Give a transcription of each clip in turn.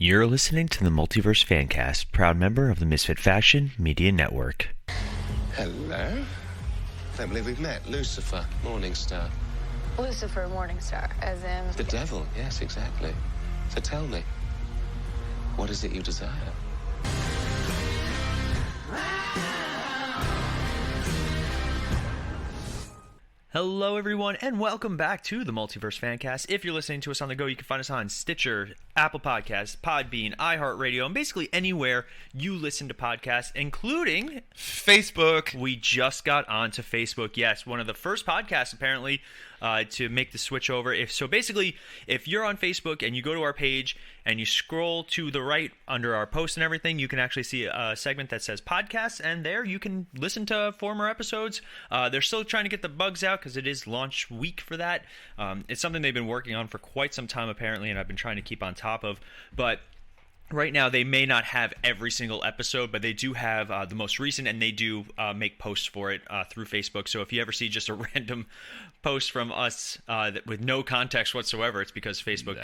You're listening to the Multiverse Fan Cast, proud member of the Misfit Fashion Media Network. Hello. Can't believe we've met. Lucifer Morningstar. Lucifer Morningstar, as in... The devil, yes, exactly. So tell me, what is it you desire? Hello, everyone, and welcome back to the Multiverse Fan Cast. If you're listening to us on the go, you can find us on Stitcher, Apple Podcasts, Podbean, iHeartRadio, and basically anywhere you listen to podcasts, including Facebook. We just got onto Facebook. Yes, one of the first podcasts, apparently, to make the switch over. If you're on Facebook and you go to our page and you scroll to the right under our post and everything, you can actually see a segment that says podcasts, and there you can listen to former episodes. They're still trying to get the bugs out because it is launch week for that. It's something they've been working on for quite some time, apparently, and I've been trying to keep on top of. But right now, they may not have every single episode, but they do have the most recent, and they do make posts for it through Facebook. So if you ever see just a random post from us with no context whatsoever, it's because Facebook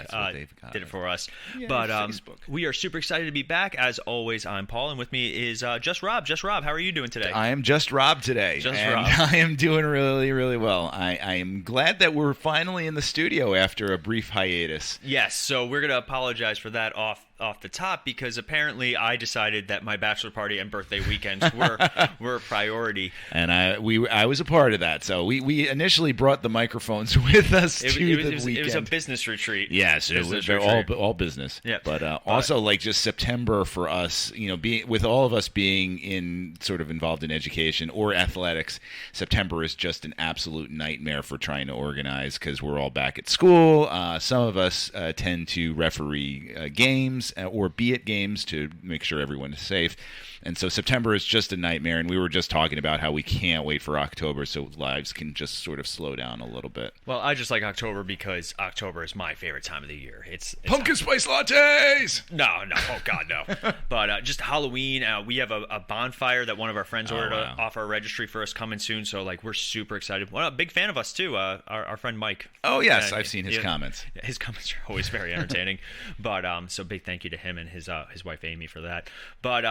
did it for us. Yeah, but we are super excited to be back. As always, I'm Paul, and with me is Just Rob. Just Rob, how are you doing today? I am Just Rob today. Rob. I am doing really, really well. I am glad that we're finally in the studio after a brief hiatus. Yes, so we're going to apologize for that off the top, because apparently I decided that my bachelor party and birthday weekends were a priority. And I was a part of that. So we initially brought the microphones with us to the weekend. It was a business retreat. Yes, they're all business. Yeah. But also, like, just September for us, with all of us being in sort of involved in education or athletics, September is just an absolute nightmare for trying to organize because we're all back at school. Some of us tend to referee games or be at games to make sure everyone is safe. And so September is just a nightmare, and we were just talking about how we can't wait for October so lives can just sort of slow down a little bit. Well, I just like October because October is my favorite time of the year. It's pumpkin spice lattes! No, oh God, no. But just Halloween, we have a bonfire that one of our friends ordered off our registry for us coming soon, so like we're super excited. Well, a big fan of us too, our friend Mike. Oh yes, I've seen his comments. His comments are always very entertaining. But so big thank you to him and his wife Amy for that. But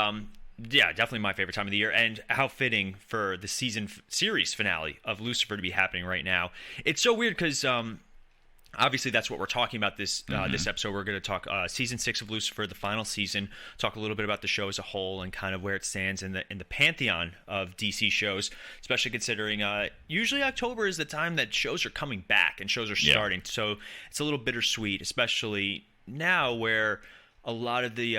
yeah, definitely my favorite time of the year, and how fitting for the series finale of Lucifer to be happening right now. It's so weird because obviously that's what we're talking about this episode. We're going to talk season 6 of Lucifer, the final season, talk a little bit about the show as a whole and kind of where it stands in the pantheon of DC shows, especially considering usually October is the time that shows are coming back and shows are starting. So it's a little bittersweet, especially now where a lot of the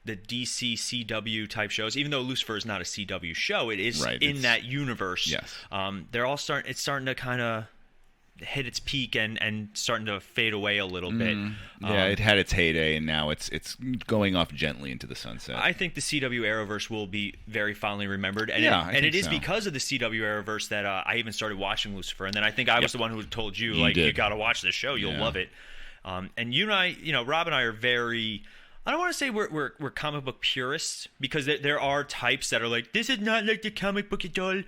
DC CW type shows, even though Lucifer is not a CW show, it is in that universe. Yes. They're all starting to kind of hit its peak and starting to fade away a little bit. Yeah, it had its heyday, and now it's going off gently into the sunset. I think the CW Arrowverse will be very fondly remembered, and it is because of the CW Arrowverse that I even started watching Lucifer. And then I think I was the one who told you, you got to watch this show, you'll love it. And you and I, Rob and I are very, I don't want to say we're comic book purists, because there are types that are like, this is not like the comic book at all.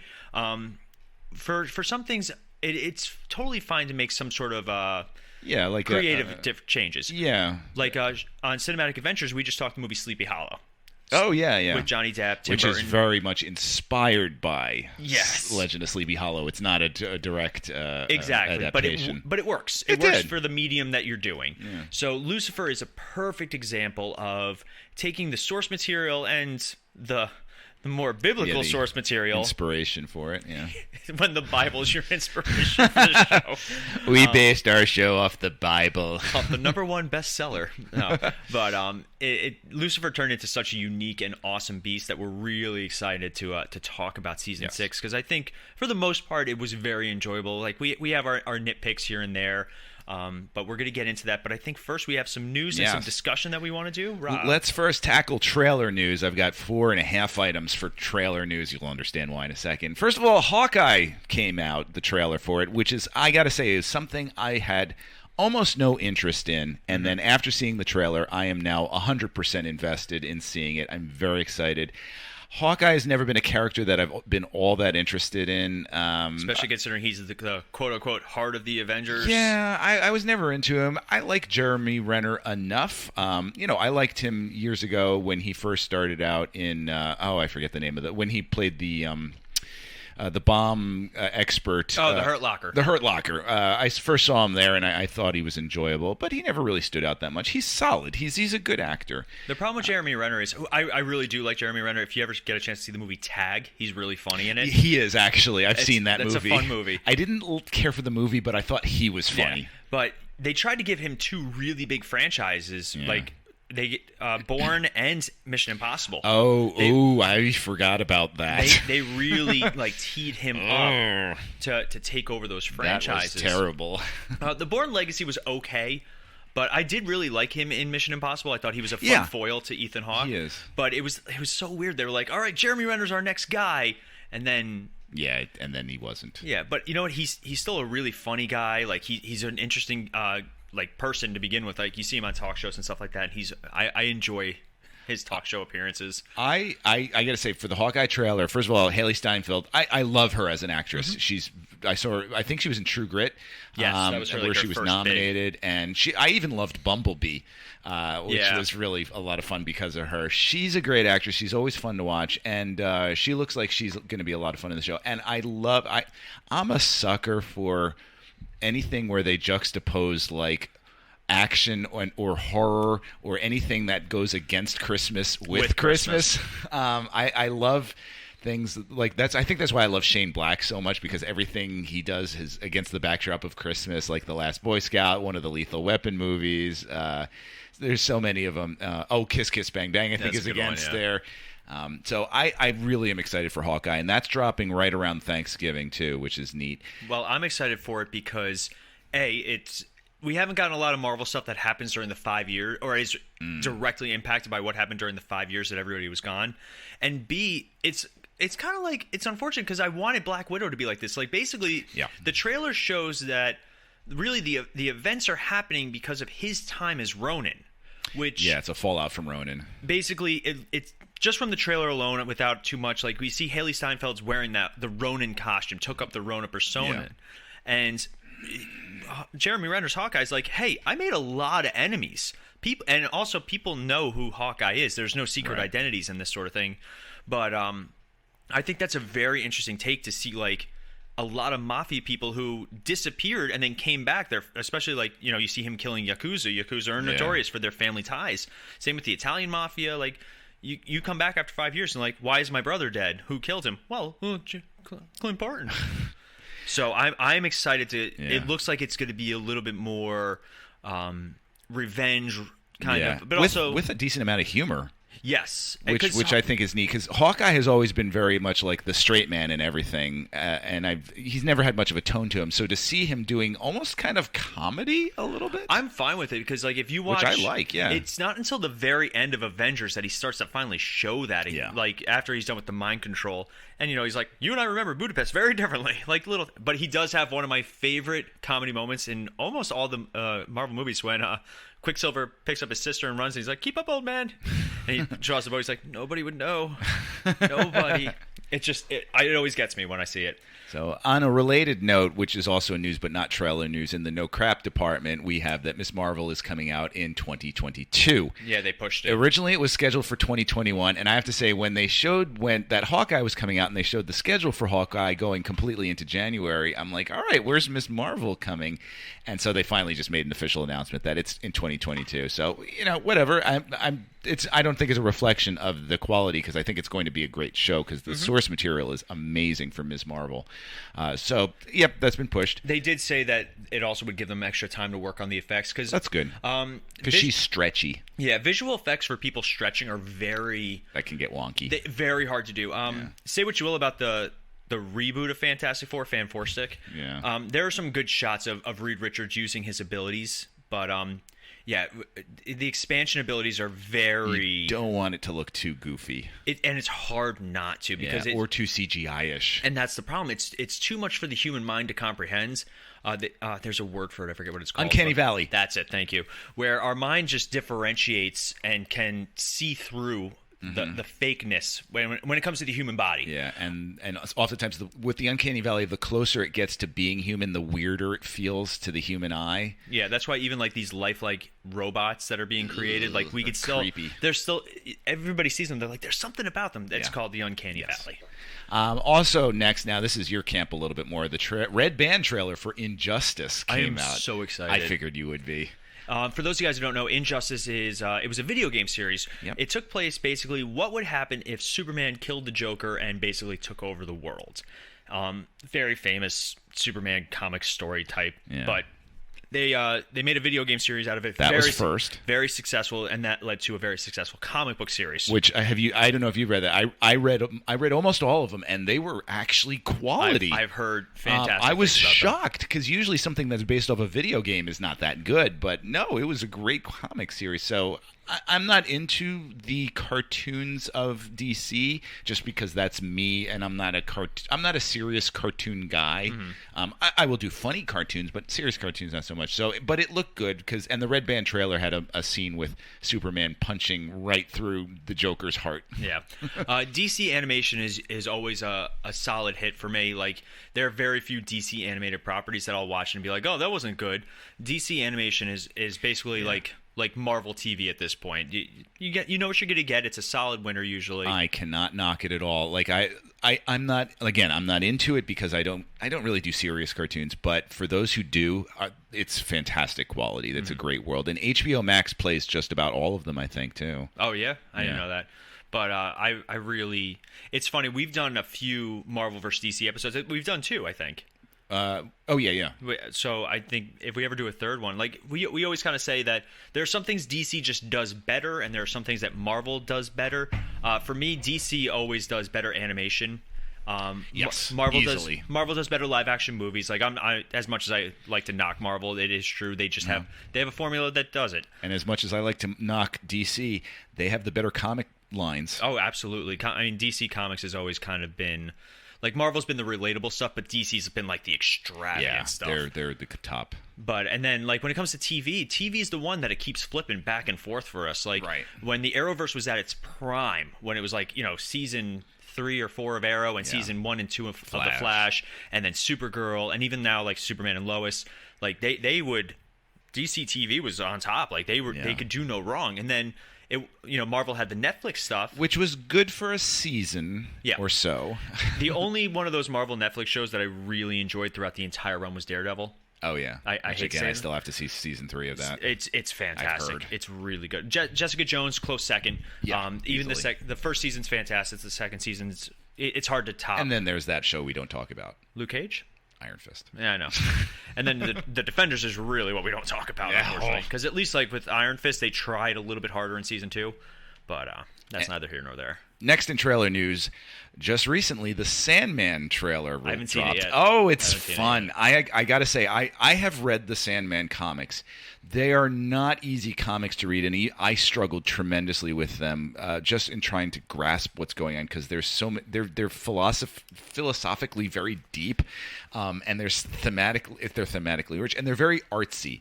For some things, it's totally fine to make some sort of creative different changes. Yeah. Like on Cinematic Adventures, we just talked the movie Sleepy Hollow. Oh, yeah. With Johnny Depp, Tim Which Burton. is very much inspired by Legend of Sleepy Hollow. It's not a direct adaptation. But it works. It works for the medium that you're doing. Yeah. So Lucifer is a perfect example of taking the source material and the more biblical source material. Inspiration for it, yeah. When the Bible is your inspiration for the show. We based our show off the Bible. The #1 bestseller. No. But Lucifer turned into such a unique and awesome beast that we're really excited to talk about season 6, because I think for the most part it was very enjoyable. Like we have our nitpicks here and there. But we're going to get into that. But I think first we have some news and some discussion that we want to do. Rob. Let's first tackle trailer news. I've got 4.5 items for trailer news. You'll understand why in a second. First of all, Hawkeye came out, the trailer for it, which is, I got to say, is something I had almost no interest in, and then after seeing the trailer, I am now 100% invested in seeing it. I'm very excited. Hawkeye has never been a character that I've been all that interested in. Especially considering he's the quote-unquote heart of the Avengers. Yeah, I was never into him. I like Jeremy Renner enough. I liked him years ago when he first started out in, I forget the name of when he played the bomb expert. Oh, the Hurt Locker. The Hurt Locker. I first saw him there, and I thought he was enjoyable, but he never really stood out that much. He's solid. He's a good actor. The problem with Jeremy Renner is, I really do like Jeremy Renner. If you ever get a chance to see the movie Tag, he's really funny in it. He is, actually. I've seen that movie. It's a fun movie. I didn't care for the movie, but I thought he was funny. Yeah, but they tried to give him two really big franchises, like they Bourne and Mission Impossible. I forgot about that. They really teed him up to take over those franchises. That was terrible. The Bourne Legacy was okay, but I did really like him in Mission Impossible. I thought he was a fun foil to Ethan Hawke. He is. But it was so weird. They were like, all right, Jeremy Renner's our next guy, and then. Yeah, and then he wasn't. Yeah, but you know what? He's still a really funny guy. Like he's an interesting person to begin with. Like you see him on talk shows and stuff like that. I enjoy his talk show appearances. I gotta say, for the Hawkeye trailer, first of all, Haley Steinfeld, I love her as an actress. I saw her. I think she was in True Grit. Yes, that was really where her she was first nominated, and I even loved Bumblebee, which was really a lot of fun because of her. She's a great actress. She's always fun to watch, and she looks like she's going to be a lot of fun in the show. And I'm a sucker for anything where they juxtapose like action or horror or anything that goes against Christmas with Christmas. I love things like that's. I think that's why I love Shane Black so much, because everything he does is against the backdrop of Christmas, like The Last Boy Scout, one of the Lethal Weapon movies. There's so many of them. Kiss Kiss Bang Bang, I think, is against there. So I really am excited for Hawkeye, and that's dropping right around Thanksgiving too, which is neat. Well, I'm excited for it because we haven't gotten a lot of Marvel stuff that happens during the 5 years, or is directly impacted by what happened during the 5 years that everybody was gone. And B, it's kind of like, it's unfortunate because I wanted Black Widow to be like this. Like basically, the trailer shows that really the events are happening because of his time as Ronin, which it's a fallout from Ronin. Basically, it's just from the trailer alone, without too much. Like we see Haley Steinfeld's wearing the Ronin costume, took up the Ronin persona, and Jeremy Renner's Hawkeye's like, hey, I made a lot of enemies. And also people know who Hawkeye is. There's no secret identities in this sort of thing. But I think that's a very interesting take to see like a lot of mafia people who disappeared and then came back there, especially like, you see him killing Yakuza. Yakuza are notorious for their family ties. Same with the Italian mafia. Like you come back after 5 years and like, why is my brother dead? Who killed him? Well, Clint Barton. So I'm excited to. Yeah. It looks like it's going to be a little bit more revenge kind of, but also with a decent amount of humor. Yes, which I think is neat, because Hawkeye has always been very much like the straight man and everything, and he's never had much of a tone to him. So to see him doing almost kind of comedy a little bit, I'm fine with it, because like if you watch, which I like, it's not until the very end of Avengers that he starts to finally show that. Like after he's done with the mind control, and he's like, you and I remember Budapest very differently, like little. But he does have one of my favorite comedy moments in almost all the Marvel movies when Quicksilver picks up his sister and runs, and he's like, keep up, old man. And he draws the bow. He's like, nobody would know. Nobody. It always gets me when I see it. So on a related note, which is also news but not trailer news, in the no crap department, we have that Ms. Marvel is coming out in 2022. Yeah, they pushed it. Originally it was scheduled for 2021, and I have to say, when they showed that Hawkeye was coming out and they showed the schedule for Hawkeye going completely into January, I'm like, all right, where's Ms. Marvel coming? And so they finally just made an official announcement that it's in 2022. So, whatever. I don't think it's a reflection of the quality, because I think it's going to be a great show, because the source material is amazing for Ms. Marvel. So, yep, that's been pushed. They did say that it also would give them extra time to work on the effects. That's good. Because she's stretchy. Yeah, visual effects for people stretching are that can get wonky. Very hard to do. Say what you will about the reboot of Fantastic Four, Fan Four Stick. Yeah. There are some good shots of Reed Richards using his abilities, but Yeah, the expansion abilities are very. You don't want it to look too goofy. And it's hard not to because or too CGI-ish. And that's the problem. It's too much for the human mind to comprehend. There's a word for it. I forget what it's called. Uncanny Valley. That's it. Thank you. Where our mind just differentiates and can see through the fakeness when it comes to the human body. Yeah, and oftentimes with the Uncanny Valley, the closer it gets to being human, the weirder it feels to the human eye. Yeah, that's why even like these lifelike robots that are being created, like we could still, creepy. They're still, everybody sees them. They're like, there's something about them that's called the Uncanny Valley. Also, next, now this is your camp a little bit more. The Red Band trailer for Injustice came out. I am so excited. I figured you would be. For those of you guys who don't know, Injustice is it was a video game series. Yep. It took place basically what would happen if Superman killed the Joker and basically took over the world. Very famous Superman comic story type, but they made a video game series out of it. That was first. Very successful, and that led to a very successful comic book series. Which I don't know if you've read that. I read almost all of them, and they were actually quality. I've heard fantastic. I was things about shocked because usually something that's based off a video game is not that good, but no, it was a great comic series. So I'm not into the cartoons of DC just because that's me, and I'm not a serious cartoon guy. I will do funny cartoons, but serious cartoons not so much. So, but it looked good and the Red Band trailer had a scene with Superman punching right through the Joker's heart. Yeah, DC animation is always a solid hit for me. Like there are very few DC animated properties that I'll watch and be like, oh, that wasn't good. DC animation is basically like Marvel TV at this point. You know what you're gonna get. It's a solid winner usually. I cannot knock it at all. Like I'm not into it because I don't really do serious cartoons. But for those who do, it's fantastic quality. That's a great world, and HBO Max plays just about all of them, I think, too. Oh yeah, I didn't know that. But I really, it's funny. We've done a few Marvel vs. DC episodes. We've done two, I think. Yeah. So I think if we ever do a third one, like we always kind of say that there are some things DC just does better, and there are some things that Marvel does better. For me, DC always does better animation. Yes, Marvel easily. Marvel does better live action movies. Like I as much as I like to knock Marvel, it is true they just have a formula that does it. And as much as I like to knock DC, they have the better comic lines. Oh, absolutely. I mean, DC Comics has always kind of been. Like, Marvel's been the relatable stuff, but DC's been, like, the extravagant stuff. They're the top. And then, like, when it comes to TV is the one that it keeps flipping back and forth for us. Like, when the Arrowverse was at its prime, when it was, like, season 3 or 4 of Arrow and season 1 and 2 of the Flash, and then Supergirl, and even now, like, Superman and Lois, like, they would... DC TV was on top. Like, they could do no wrong. And then... Marvel had the Netflix stuff, which was good for a season or so. The only one of those Marvel Netflix shows that I really enjoyed throughout the entire run was Daredevil. Oh yeah, I still have to see season 3 of that. It's fantastic. It's really good. Jessica Jones, close second. Yeah, even the first season's fantastic. The second season's it's hard to top. And then there's that show we don't talk about, Luke Cage. Iron Fist. Yeah, I know. And then the Defenders is really what we don't talk about, unfortunately. Because at least like with Iron Fist, they tried a little bit harder in season 2, but that's neither here nor there. Next in trailer news, just recently the Sandman trailer I haven't dropped. Seen it yet. Oh, it's fun. I gotta say, I have read the Sandman comics. They are not easy comics to read, and I struggled tremendously with them just in trying to grasp what's going on because they're philosophically very deep, and they're thematically rich, and they're very artsy.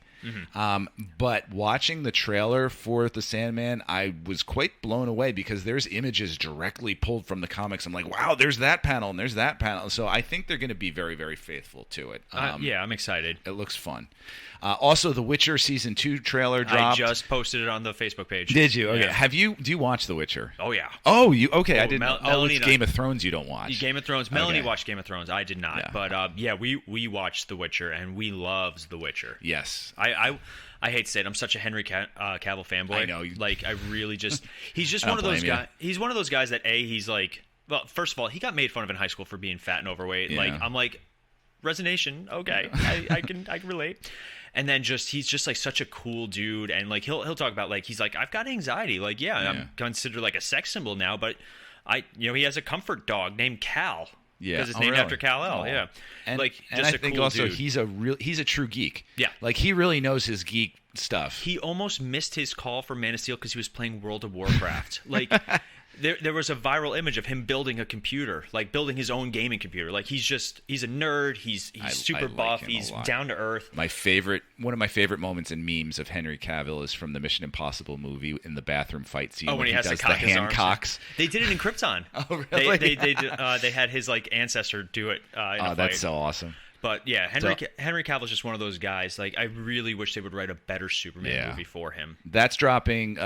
But watching the trailer for the Sandman, I was quite blown away because there's images directly pulled from the comics. I'm like, wow, there's that panel and there's that panel. So I think they're going to be very, very faithful to it. Yeah, I'm excited. It looks fun. Also, The Witcher season 2 trailer dropped. I just posted it on the Facebook page. Did you? Okay. Yeah. Do you watch The Witcher? Oh yeah. Oh, you okay? Oh, I didn't. It's Game of Thrones you don't watch. Game of Thrones. Melanie watched Game of Thrones. I did not. Yeah. But we watched The Witcher and we loved The Witcher. Yes. I hate to say it. I'm such a Henry Cavill fanboy. I know. Like I really just. He's just one of those guys. He's one of those guys that he's like. Well, first of all, he got made fun of in high school for being fat and overweight. Yeah. Like I'm like, resignation. Okay, I can relate. And then he's just like such a cool dude, and like he'll talk about like he's like I've got anxiety. Like I'm considered like a sex symbol now, but he has a comfort dog named Cal. Yeah, because it's named after Kal-El. Yeah, and like and just I a think cool also dude. he's a true geek. Yeah, like he really knows his geek stuff. He almost missed his call for Man of Steel because he was playing World of Warcraft. Like, there was a viral image of him building a computer, like building his own gaming computer. Like, he's a nerd. He's super buff. He's down to earth. One of my favorite moments in memes of Henry Cavill is from the Mission Impossible movie in the bathroom fight scene. When he has does to cock the his hand arms. cocks. They did it in Krypton. Oh, really? They had his like ancestor do it. In a fight. That's so awesome. But yeah, Henry Cavill is just one of those guys. Like, I really wish they would write a better Superman movie for him. That's dropping.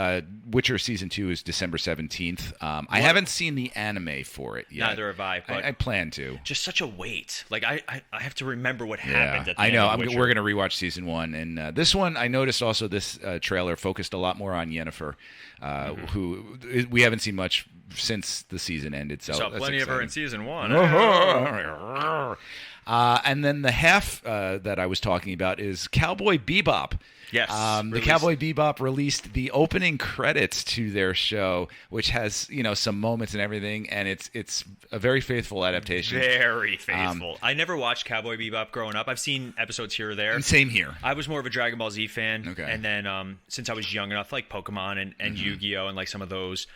Witcher season 2 is December 17th. I haven't seen the anime for it yet. Neither have I. But I plan to. Just such a wait. Like, I have to remember what happened. At the I end know. of Witcher. We're gonna rewatch season 1, and this one I noticed also. This trailer focused a lot more on Yennefer, who we haven't seen much since the season ended. So saw that's plenty exciting. of her in season 1. And then the half that I was talking about is Cowboy Bebop. Yes. The Cowboy Bebop released the opening credits to their show, which has some moments and everything, and it's a very faithful adaptation. Very faithful. I never watched Cowboy Bebop growing up. I've seen episodes here or there. And same here. I was more of a Dragon Ball Z fan. Okay. And then since I was young enough, like Pokemon and Yu-Gi-Oh! And like some of those.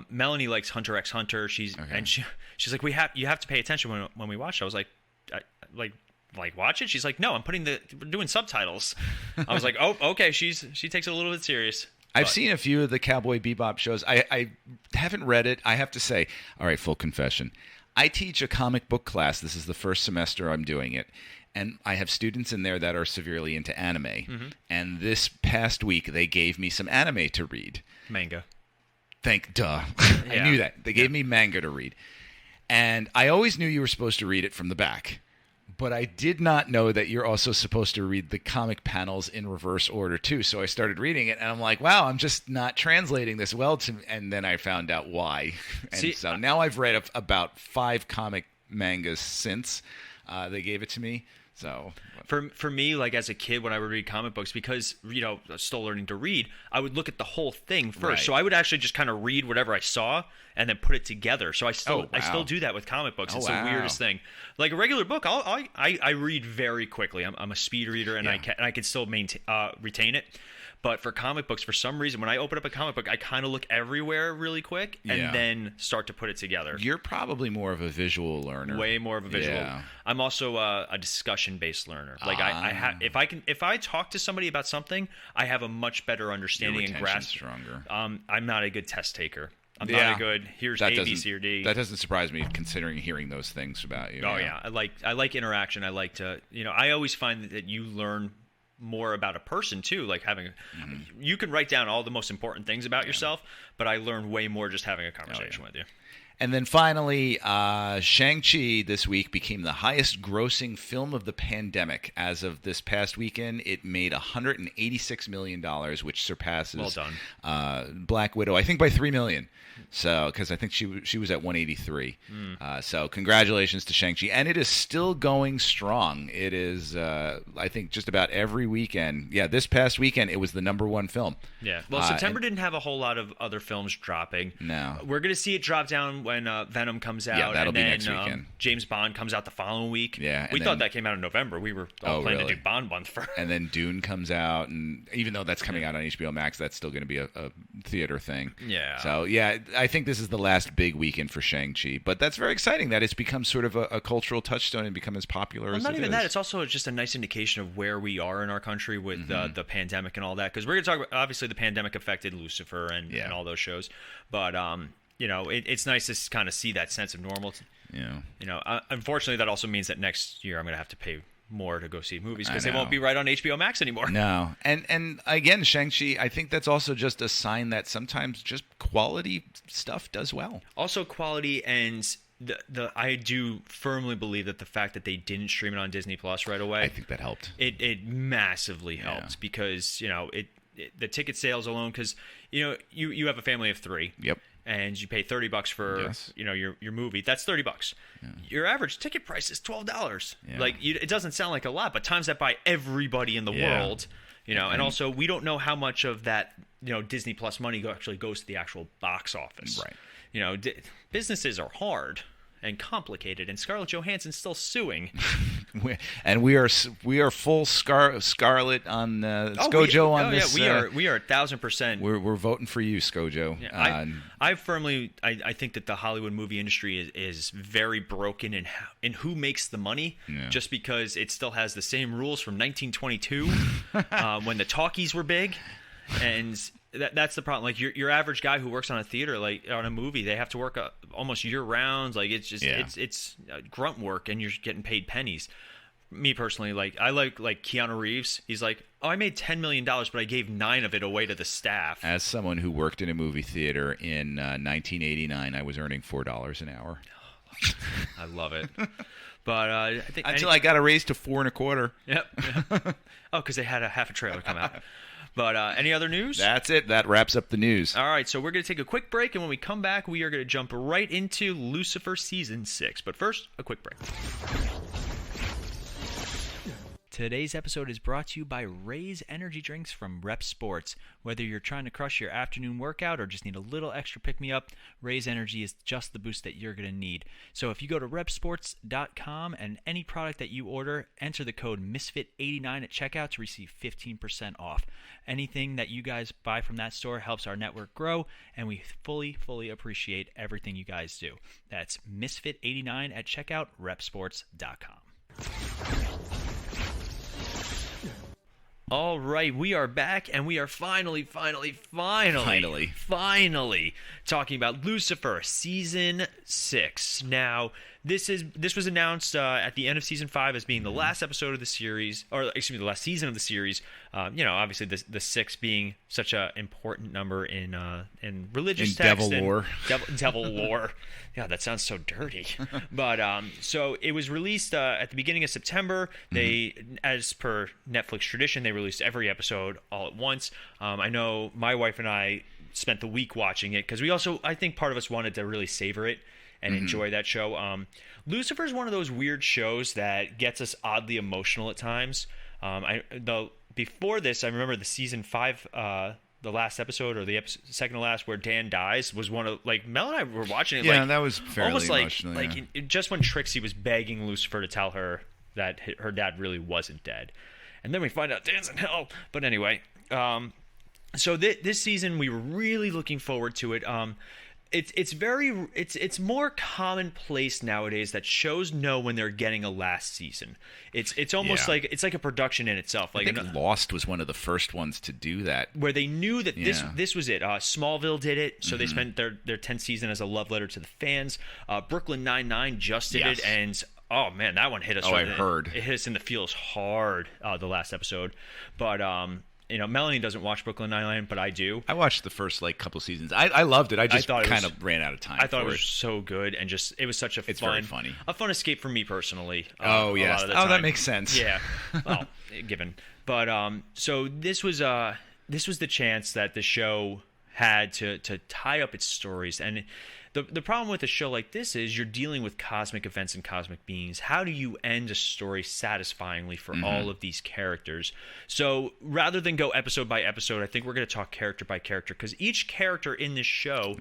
Melanie likes Hunter x Hunter. She's like, you have to pay attention when we watch it. I was like, watch it? She's like, no, we're doing subtitles. I was like, oh, okay. She takes it a little bit serious. I've seen a few of the Cowboy Bebop shows. I haven't read it. I have to say, all right, full confession. I teach a comic book class. This is the first semester I'm doing it. And I have students in there that are severely into anime. And this past week, they gave me some anime to read. Manga. I knew that. They gave me manga to read. And I always knew you were supposed to read it from the back. But I did not know that you're also supposed to read the comic panels in reverse order, too. So I started reading it, and I'm like, wow, I'm just not translating this well. And then I found out why. And so now I've read about 5 comic mangas since they gave it to me. So for me, like as a kid, when I would read comic books, because I was still learning to read, I would look at the whole thing first. Right. So I would actually just kind of read whatever I saw and then put it together. So I still do that with comic books. It's the weirdest thing. Like a regular book, I read very quickly. I'm a speed reader, and I can still retain it. But for comic books, for some reason, when I open up a comic book, I kind of look everywhere really quick and then start to put it together. You're probably more of a visual learner. Way more of a visual. Yeah. I'm also a discussion-based learner. Like if I talk to somebody about something, I have a much better understanding and grasp. Stronger. I'm not a good test taker. I'm not a good. Here's A, B, C, or D. That doesn't surprise me, considering hearing those things about you. Oh yeah, I like interaction. I like to. I always find that you learn more about a person too, like having you can write down all the most important things about yourself, but I learn way more just having a conversation with you. And then finally, Shang-Chi this week became the highest grossing film of the pandemic. As of this past weekend, it made $186 million, which surpasses Black Widow, I think, by $3 million. So, because I think she was at 183. So congratulations to Shang-Chi. And it is still going strong. It is, I think, just about every weekend. Yeah, this past weekend, it was the #1 film. Yeah. Well, September didn't have a whole lot of other films dropping. No. We're going to see it drop down when Venom comes out. Yeah, that'll be then, next weekend. James Bond comes out the following week. Yeah. We thought that came out in November. We were all planning to do Bond month first. And then Dune comes out, and even though that's coming out on HBO Max, that's still going to be a theater thing. Yeah. So, yeah, I think this is the last big weekend for Shang-Chi. But that's very exciting that it's become sort of a cultural touchstone and become as popular as it is. Not even that. It's also just a nice indication of where we are in our country with the pandemic and all that. Because we're going to talk about, obviously, the pandemic affected Lucifer and all those shows. But, it's nice to kind of see that sense of normal. Yeah. Unfortunately, that also means that next year I'm going to have to pay more to go see movies because they won't be right on HBO Max anymore. No. And again, Shang-Chi, I think that's also just a sign that sometimes just quality stuff does well. Also quality, and I do firmly believe that the fact that they didn't stream it on Disney Plus right away, I think that helped. It massively helped because the ticket sales alone, because you have a family of 3. Yep. And you pay $30 for your movie. That's $30. Yeah. Your average ticket price is $12. Yeah. Like it doesn't sound like a lot, but times that by everybody in the world. And also we don't know how much of that Disney Plus money actually goes to the actual box office. Right. Businesses are hard and complicated, and Scarlett Johansson's still suing. we are full scarlet on ScoJo on this. Yeah, we are 1,000%. We're voting for you, ScoJo. Yeah, I think that the Hollywood movie industry is very broken in who makes the money, just because it still has the same rules from 1922 when the talkies were big, and that's the problem. Like your average guy who works on a theater, like on a movie, they have to work almost year round. Like it's just it's grunt work, and you're getting paid pennies. Me personally, like I like Keanu Reeves. He's like, oh, I made $10 million, but I gave 9 of it away to the staff. As someone who worked in a movie theater in 1989, I was earning $4 an hour. I love it. But I think until I got a raise to 4 1/4. Yep. Oh, because they had half a trailer come out. But any other news? That's it. That wraps up the news. All right, so we're going to take a quick break, and when we come back, we are going to jump right into Lucifer Season 6. But first, a quick break. Today's episode is brought to you by Ray's Energy Drinks from Rep Sports. Whether you're trying to crush your afternoon workout or just need a little extra pick-me-up, Ray's Energy is just the boost that you're going to need. So if you go to repsports.com and any product that you order, enter the code MISFIT89 at checkout to receive 15% off. Anything that you guys buy from that store helps our network grow, and we fully appreciate everything you guys do. That's MISFIT89 at checkout, repsports.com. All right, we are back, and we are finally talking about Lucifer Season 6. Now, this was announced at the end of Season 5 as being the last episode of the series, or excuse me, the last season of the series. Obviously the 6 being such an important number in religious text. Devil lore. Devil lore. Yeah, that sounds so dirty. But so it was released at the beginning of September. They, as per Netflix tradition, they released every episode all at once. I know my wife and I spent the week watching it because I think part of us wanted to really savor it and enjoy that show. Lucifer is one of those weird shows that gets us oddly emotional at times. Before this, I remember the Season 5 the last episode, or the second to last, where Dan dies, was one of, like, Mel and I were watching it. Yeah, like, that was fairly almost emotional. Just when Trixie was begging Lucifer to tell her that her dad really wasn't dead, and then we find out Dan's in hell. But anyway, so this season we were really looking forward to it. It's more commonplace nowadays that shows know when they're getting a last season. It's almost like it's like a production in itself. Like, I think Lost was one of the first ones to do that, where they knew that this was it. Smallville did it, so they spent their 10th season as a love letter to the fans. Brooklyn Nine-Nine just did it, and oh man, that one hit us. I heard it hit us in the feels hard. The last episode, but Melanie doesn't watch Brooklyn Nine-Nine, but I do. I watched the first couple seasons. I loved it. I just kind of ran out of time. I thought it was so good, and it was such It's very funny. A fun escape for me personally. Oh yes. That makes sense. Yeah. Well, given. But so this was the chance that the show had to tie up its stories. And the problem with a show like this is you're dealing with cosmic events and cosmic beings. How do you end a story satisfyingly for all of these characters? So rather than go episode by episode, I think we're going to talk character by character, because each character in this show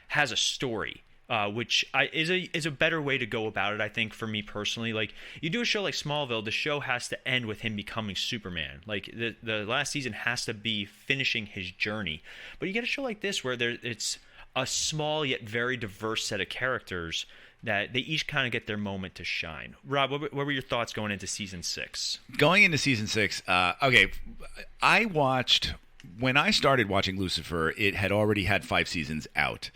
has a story. Which is a better way to go about it, I think, for me personally. Like, you do a show like Smallville, the show has to end with him becoming Superman. Like, the last season has to be finishing his journey. But you get a show like this where it's a small yet very diverse set of characters that they each kind of get their moment to shine. Rob, what were your thoughts going into Season 6? Going into Season 6, okay, when I started watching Lucifer, it had already had 5 seasons out.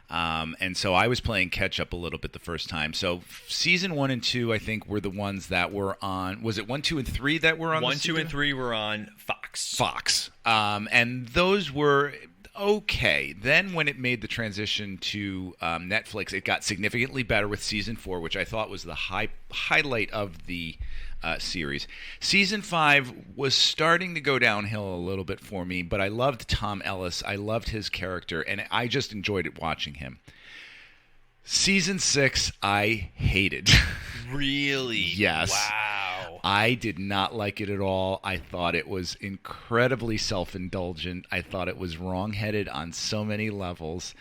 And so I was playing catch up a little bit the first time. So Season 1 and 2, I think, were the ones that were on. Was it 1, 2, and 3 that were on? 1, 2, and 3 were on Fox. And those were okay. Then when it made the transition to Netflix, it got significantly better with Season 4, which I thought was the highlight of the series. Season 5 was starting to go downhill a little bit for me, but I loved Tom Ellis. I loved his character, and I just enjoyed it watching him. Season 6, I hated. Really? Yes. Wow. I did not like it at all. I thought it was incredibly self-indulgent. I thought it was wrong-headed on so many levels.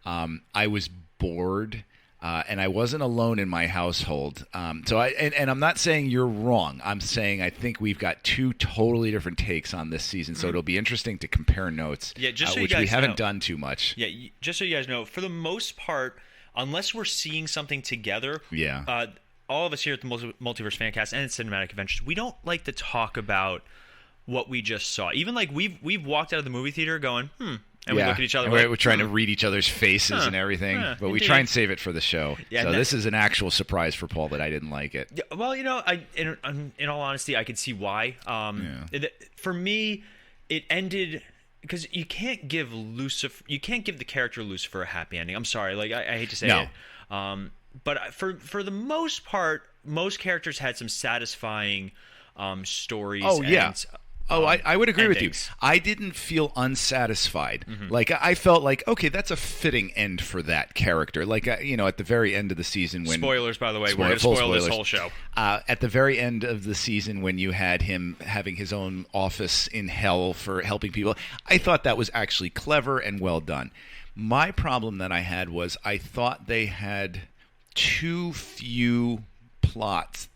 I was bored. And I wasn't alone in my household. So I'm not saying you're wrong. I'm saying I think we've got two totally different takes on this season. So it'll be interesting to compare notes, just so which you guys we haven't know. done too much. Yeah, just so you guys know, for the most part, unless we're seeing something together, all of us here at the Multiverse Fan Cast and Cinematic Adventures, we don't like to talk about what we just saw. Even like we've walked out of the movie theater going, and we look at each other. And we're trying to read each other's faces and everything, but we try and save it for the show. Yeah, so this is an actual surprise for Paul that I didn't like it. Yeah, well, in all honesty, I could see why. For me, it ended because you can't give the character Lucifer a happy ending. I'm sorry, like I hate to say it, but for the most part, most characters had some satisfying stories. Oh yeah. And, I would agree with you. endings. I didn't feel unsatisfied. Like I felt like, okay, that's a fitting end for that character. Like at the very end of the season when spoilers, by the way, we're going to spoil this whole show. At the very end of the season when you had him having his own office in hell for helping people, I thought that was actually clever and well done. My problem that I had was I thought they had too few plots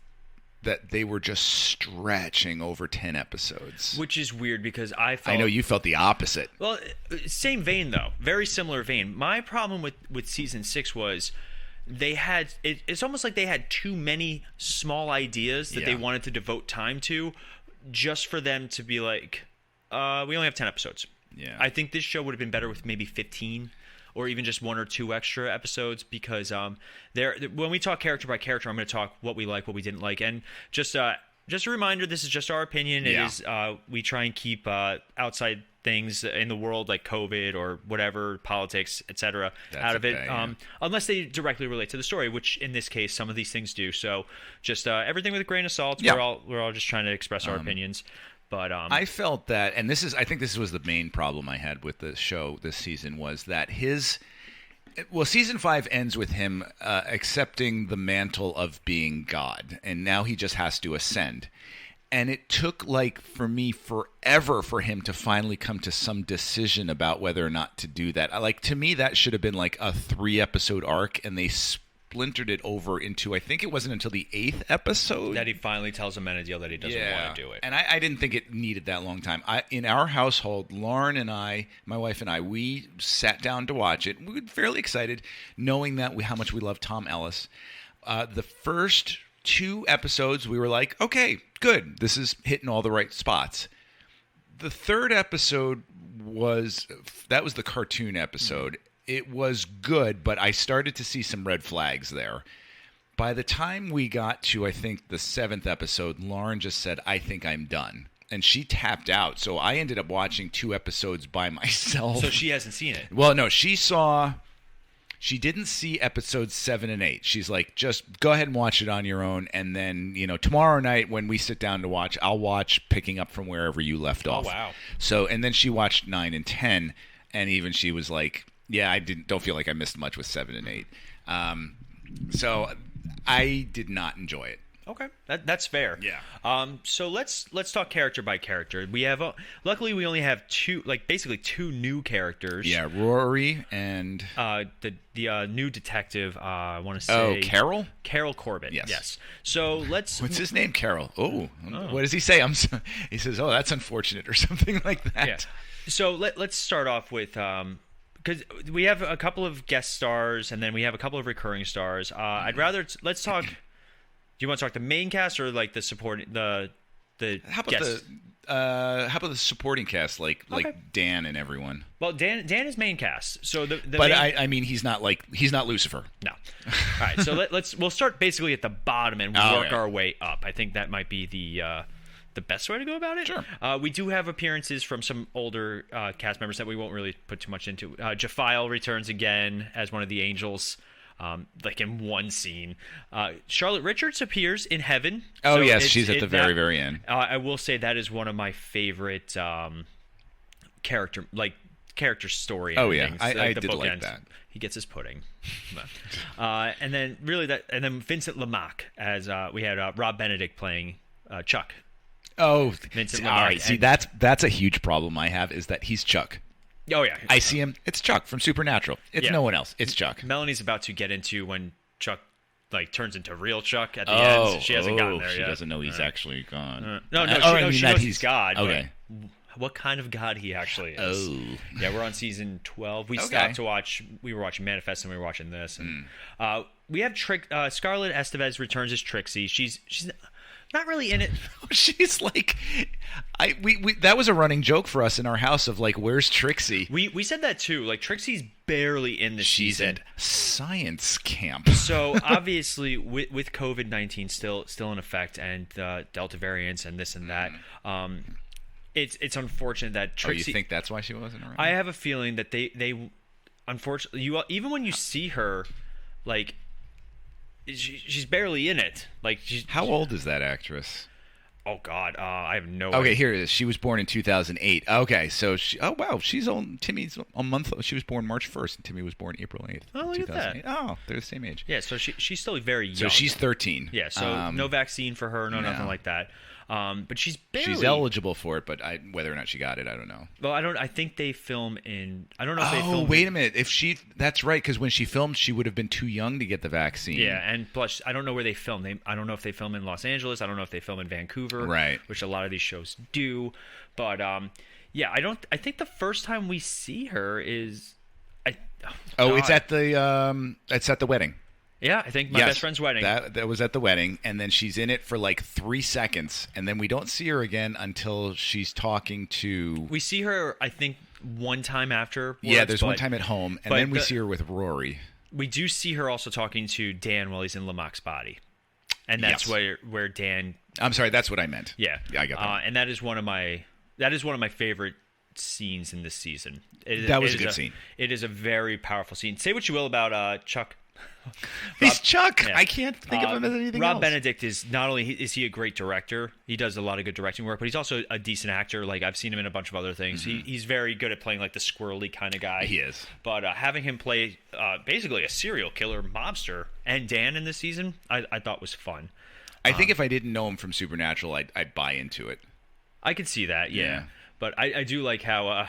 that they were just stretching over 10 episodes. Which is weird because I know you felt the opposite. Well, same vein though. Very similar vein. My problem with season 6 was it's almost like they had too many small ideas that they wanted to devote time to just for them to be like, we only have 10 episodes. Yeah. I think this show would have been better with maybe 15 or even just 1 or 2 extra episodes because when we talk character by character, I'm going to talk what we like, what we didn't like. And just a reminder, this is just our opinion. It is we try and keep outside things in the world like COVID or whatever, politics, etc. out of it, unless they directly relate to the story, which in this case some of these things do. So just everything with a grain of salt. We're all just trying to express our opinions. But I felt that, and I think this was the main problem I had with the show this season, was that season 5 ends with him accepting the mantle of being God, and now he just has to ascend. And it took, for me, forever for him to finally come to some decision about whether or not to do that. To me, that should have been like a 3-episode arc, and they splintered it over into, I think it wasn't until the 8th episode that he finally tells Amenadiel that he doesn't want to do it. And I didn't think it needed that long time. In our household, Lauren and I, my wife and I, we sat down to watch it. We were fairly excited, knowing that how much we love Tom Ellis. The first 2 episodes, we were like, okay, good. This is hitting all the right spots. The 3rd episode was the cartoon episode. It was good, but I started to see some red flags there. By the time we got to, I think, the 7th episode, Lauren just said, I think I'm done. And she tapped out, so I ended up watching 2 episodes by myself. So she hasn't seen it? Well, no, she didn't see episodes 7 and 8. She's like, just go ahead and watch it on your own, and then, tomorrow night when we sit down to watch, I'll watch picking up from wherever you left off. Oh, wow. So, and then she watched 9 and 10, and even she was like, yeah, I don't feel like I missed much with 7 and 8. So I did not enjoy it. Okay, that's fair. Yeah. So let's talk character by character. We have luckily we only have basically two new characters. Yeah, Rory and the new detective. I want to say Carol. Carol Corbett. Yes. So let's. What's his name? Carol. Oh. What does he say? He says, "Oh, that's unfortunate," or something like that. Yeah. So let's start off with because we have a couple of guest stars and then we have a couple of recurring stars. I'd rather let's talk. Do you want to talk the main cast or like the supporting the how about guests? how about the supporting cast like Dan and everyone? Well, Dan is main cast. So but I mean he's not Lucifer. No. All right. So we'll start basically at the bottom and work our way up. I think that might be the best way to go about it. Sure. We do have appearances from some older cast members that we won't really put too much into. Jafile returns again as one of the angels, like in one scene. Charlotte Richards appears in Heaven. Oh, so yes, she's at the very, very end. I will say that is one of my favorite character story. Oh, yeah. Things, I the did like bookends. that. He gets his pudding. And then then Vincent LeMac as we had Rob Benedict playing Chuck. Oh, Vincent all LeMac. right. See, that's a huge problem I have is that he's Chuck. Oh yeah, I see him. It's Chuck from Supernatural. It's no one else. It's Chuck. Melanie's about to get into when Chuck turns into real Chuck at the end. She hasn't gotten there yet. She doesn't know he's actually gone. She knows he's God. Okay. What kind of God he actually is. Oh. Yeah, we're on season 12. We stopped to watch. We were watching Manifest and we were watching this. And, we have Scarlett Estevez returns as Trixie. She's not really in it. She's like, we that was a running joke for us in our house of like, where's Trixie? We said that too. Like Trixie's barely in this She's season. at science camp. So obviously, with COVID-19 still in effect and Delta variants and this and that, it's unfortunate that Trixie. Oh, you think that's why she wasn't around? I have a feeling that they unfortunately, even when you see her, like. She's barely in it. Like, how old is that actress? Oh God, I have no idea. Okay, here it is. She was born in 2008. Okay, so she's old. Timmy's a month. She was born March 1st, and Timmy was born April 8th. Oh, look at that. Oh, they're the same age. Yeah, so she's still very young. So she's 13. Yeah, so no vaccine for her, nothing like that. But she's eligible for it, but whether or not she got it, I don't know. Well, I think they film in. I don't know if they film. Oh, wait a minute. That's right, because when she filmed, she would have been too young to get the vaccine. Yeah, and plus, I don't know where they film. I don't know if they film in Los Angeles. I don't know if they film in Vancouver. Right. Which a lot of these shows do, but yeah, I think the first time we see her is. It's at the wedding. Yeah, I think my best friend's wedding. That was at the wedding, and then she's in it for like 3 seconds, and then we don't see her again until she's talking to. We see her, I think, one time after. Yeah, there's one time at home, and then we see her with Rory. We do see her also talking to Dan while he's in Lamac's body, and that's where Dan. I'm sorry, that's what I meant. Yeah, I got that. And that is one of my favorite scenes in this season. That was a good scene. It is a very powerful scene. Say what you will about Chuck. He's Chuck. Yeah. I can't think of him as anything else. Rob Benedict is not only is he a great director, he does a lot of good directing work, but he's also a decent actor. Like I've seen him in a bunch of other things. Mm-hmm. He's very good at playing like the squirrely kind of guy. He is. But having him play basically a serial killer mobster and Dan in this season, I thought was fun. I think if I didn't know him from Supernatural, I'd buy into it. I could see that, yeah. But I do like how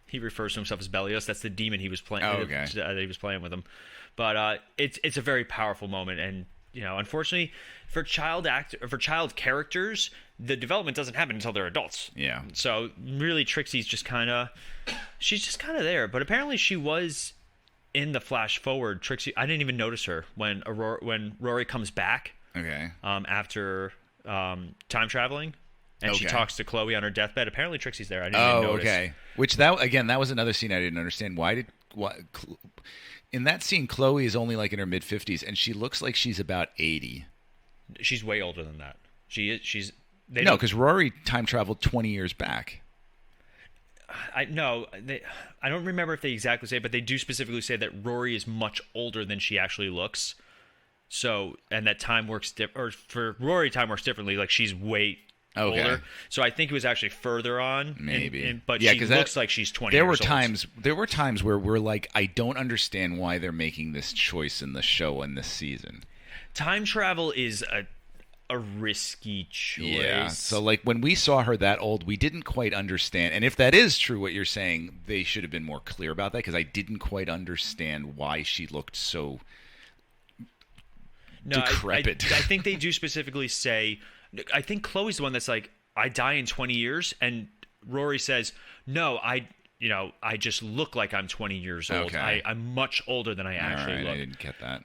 he refers to himself as Belios. That's the demon he was playing. Oh, okay. That he was playing with him. But it's a very powerful moment, and unfortunately, for child characters, the development doesn't happen until they're adults. Yeah. So really, Trixie's just kind of there. But apparently, she was in the flash forward. Trixie, I didn't even notice her when Rory comes back. Okay. After time traveling. And she talks to Chloe on her deathbed. Apparently, Trixie's there. I didn't even notice. Okay. Which that was another scene I didn't understand. In that scene, Chloe is only like in her mid 50s, and she looks like she's about 80. She's way older than that. She's. No, because Rory time traveled 20 years back. I don't remember if they exactly say, but they do specifically say that Rory is much older than she actually looks. So, and that time works or for Rory, time works differently. Like she's way older. So I think it was actually further on. Maybe. But she looks like she's 20 years old. There were times where we're like, I don't understand why they're making this choice in the show and this season. Time travel is a risky choice. Yeah. So like when we saw her that old, we didn't quite understand. And if that is true, what you're saying, they should have been more clear about that because I didn't quite understand why she looked so decrepit. I think they do specifically say. I think Chloe's the one that's like, I die in 20 years, and Rory says, no, I just look like I'm 20 years old. Okay. I'm much older than I actually look. I didn't get that.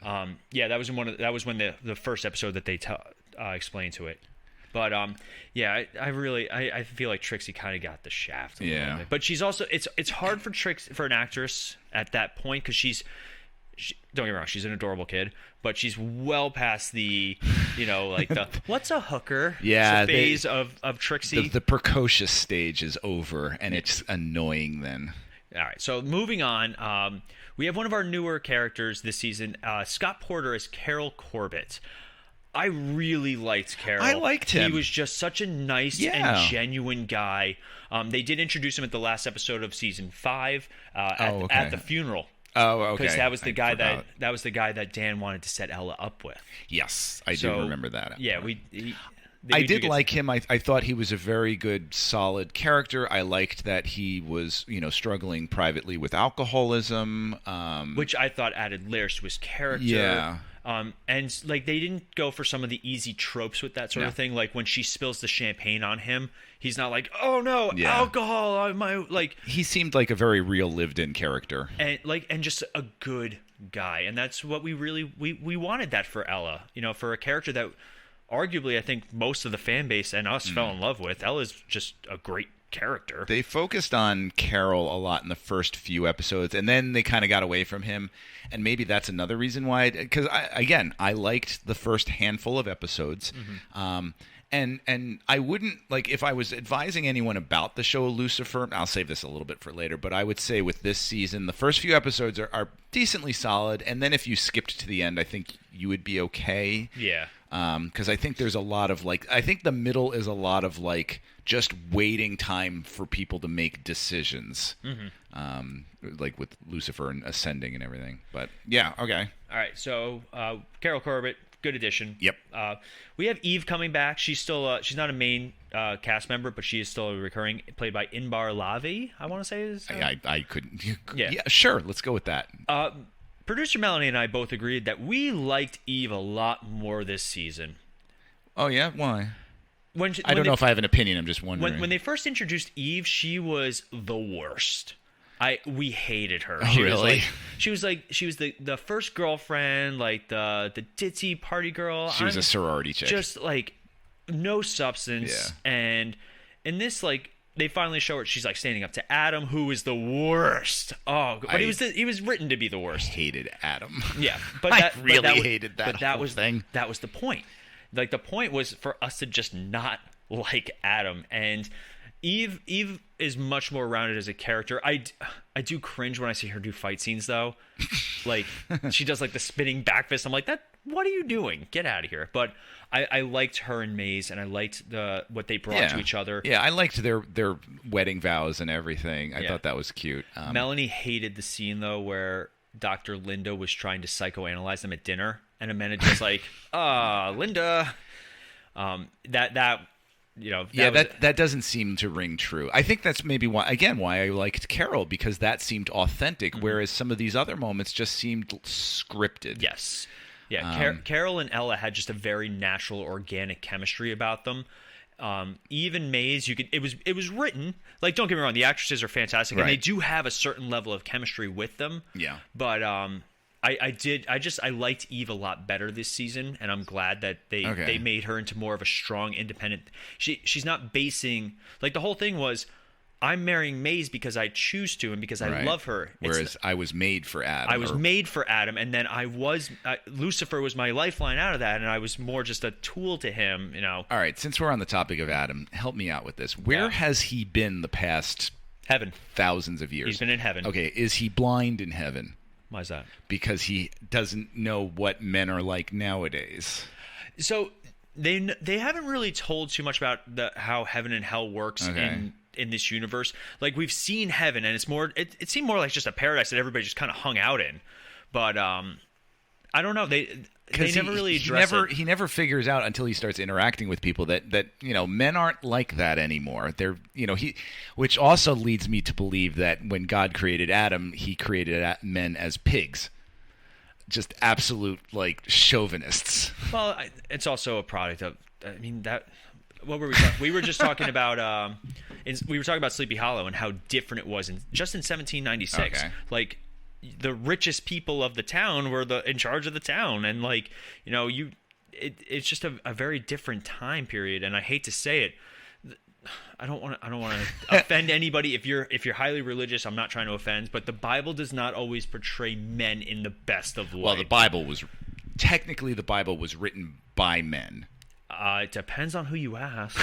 Yeah, that was when the first episode that they explained to it. But yeah, I feel like Trixie kind of got the shaft a little bit. But she's also it's hard for an actress at that point because don't get me wrong, she's an adorable kid, but she's well past the, like the what's a hooker phase of Trixie. The precocious stage is over, and it's annoying then. All right, so moving on, we have one of our newer characters this season, Scott Porter as Carol Corbett. I really liked Carol. I liked him. He was just such a nice and genuine guy. They did introduce him at the last episode of season 5 at the funeral. Oh, okay. Because that was the guy that Dan wanted to set Ella up with. Yes, I do remember that. Yeah, I did like him. I thought he was a very good, solid character. I liked that he was, struggling privately with alcoholism, which I thought added layers to his character. Yeah. And like they didn't go for some of the easy tropes with that sort of thing. Like when she spills the champagne on him, he's not like, "Oh no, alcohol!" He seemed like a very real, lived-in character, and just a good guy. And that's what we wanted that for Ella. For a character that arguably I think most of the fan base and us fell in love with. Ella's just a great character. They focused on Carol a lot in the first few episodes, and then they kind of got away from him. And maybe that's another reason why. Because I liked the first handful of episodes, and I wouldn't if I was advising anyone about the show Lucifer. I'll save this a little bit for later, but I would say with this season, the first few episodes are decently solid, and then if you skipped to the end, I think you would be okay. Yeah. Because I think there's a lot of I think the middle is a lot of just waiting time for people to make decisions, with Lucifer and ascending and everything. But yeah, okay. All right, so Carol Corbett, good addition. Yep. We have Eve coming back. She's still she's not a main cast member, but she is still a recurring, played by Inbar Lavi. I want to say is. I couldn't. Yeah, sure. Let's go with that. Producer Melanie and I both agreed that we liked Eve a lot more this season. Oh, yeah? Why? I don't know if I have an opinion. I'm just wondering. When they first introduced Eve, she was the worst. We hated her. Oh, really? She was the first girlfriend, the ditzy party girl. She was a sorority chick. Just no substance. Yeah. And in this they finally show her she's standing up to Adam, who is the worst. Oh, but he was written to be the worst. I hated Adam. Yeah, I really hated that. But that whole was thing. That was the point. The point was for us to just not like Adam. And Eve is much more rounded as a character. I do cringe when I see her do fight scenes though. She does the spinning back fist. I'm like, what are you doing? Get out of here. But I liked her and Maze, and I liked what they brought to each other. Yeah, I liked their wedding vows and everything. I thought that was cute. Melanie hated the scene though where Dr. Linda was trying to psychoanalyze them at dinner, and Amanda just Linda. That doesn't seem to ring true. I think that's maybe why I liked Carol, because that seemed authentic, whereas some of these other moments just seemed scripted. Yes. Yeah, Carol and Ella had just a very natural, organic chemistry about them. Even Maze, it was written. Don't get me wrong, the actresses are fantastic, and they do have a certain level of chemistry with them. Yeah. But I liked Eve a lot better this season, and I'm glad that they made her into more of a strong, independent. She's not basing the whole thing was, I'm marrying Maze because I choose to and because I love her. Whereas I was made for Adam. I was made for Adam, and then Lucifer was my lifeline out of that, and I was more just a tool to him, All right, since we're on the topic of Adam, help me out with this. Where has he been the past heaven thousands of years? He's been in heaven. Okay, is he blind in heaven? Why is that? Because he doesn't know what men are like nowadays. So they haven't really told too much about how heaven and hell works in this universe. We've seen heaven, and it seemed more like just a paradise that everybody just kind of hung out in. But I don't know. They never really address it. He never figures out until he starts interacting with people that men aren't like that anymore. They're which also leads me to believe that when God created Adam, he created men as pigs. Just absolute chauvinists. Well, it's also a product of that. What were we talking? We were just talking about we were talking about Sleepy Hollow and how different it was just in 1796. Okay. The richest people of the town were in charge of the town, and it's just a very different time period. And I hate to say it, I don't want to offend anybody. If you're highly religious, I'm not trying to offend, but the Bible does not always portray men in the best of light. Well, the Bible was written by men. It depends on who you ask.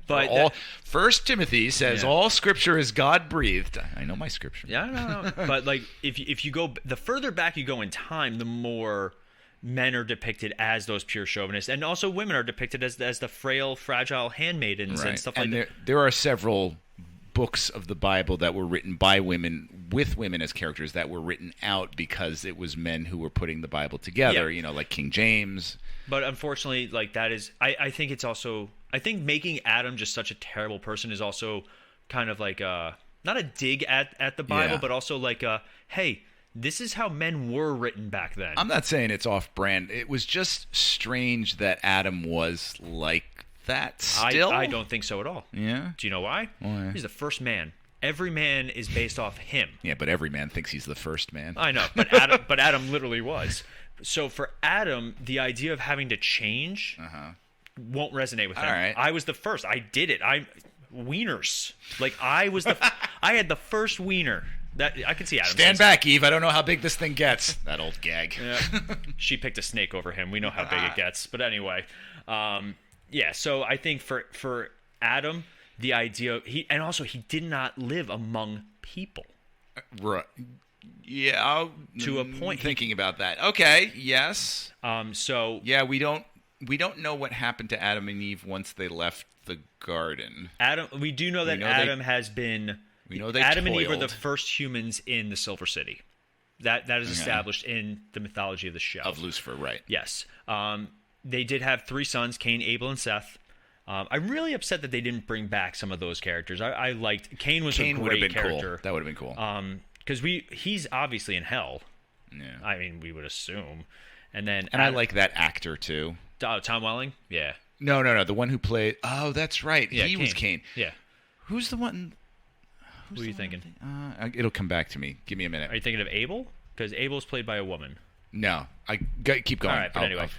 But First Timothy says all Scripture is God breathed. I know my Scripture. Yeah, no. But if you go, the further back you go in time, the more men are depicted as those pure chauvinists, and also women are depicted as the frail, fragile handmaidens and stuff like that. There are several books of the Bible that were written by women with women as characters that were written out because it was men who were putting the Bible together. Yeah. You know, like King James. But unfortunately, like that is, I think it's also, I think making Adam just such a terrible person is also kind of like not a dig at the Bible, Yeah. but also like hey, this is how men were written back then. I'm not saying it's off-brand. It was just strange that Adam was like that still. I don't think so at all. Yeah? Do you know why? Why? He's the first man. Every man is based off him. Yeah, but every man thinks he's the first man. I know, but Adam literally was. So for Adam, the idea of having to change won't resonate with him. All right. I was the first. I did it. Wieners. Like I had the first wiener. That I can see Adam. Stand back, Eve. I don't know how big this thing gets. That old gag. Yeah. She picked a snake over him. We know how big it gets. But anyway, yeah. So I think for Adam, the idea he did not live among people. Right. Yeah. To a point. Thinking about that. Okay. Yes. So yeah, we don't know what happened to Adam and Eve once they left the garden. We do know that Adam has been. We know they Adam and Eve are the toiled. first humans in the Silver City. That is established in the mythology of the show. Of Lucifer, right. Yes. They did have 3 sons, Cain, Abel, and Seth. I'm really upset that they didn't bring back some of those characters. I liked... Cain was a great character. Cool. That would have been cool. Because he's obviously in hell. Yeah. I mean, we would assume. And then... I like that actor, too. Tom Welling? Yeah. No. The one who played... Oh, that's right. Yeah, he was Cain. Yeah. Who's the one... Who are you thinking? It'll come back to me. Give me a minute. Are you thinking of Abel? Because Abel's played by a woman. No. Keep going. All right, but anyway.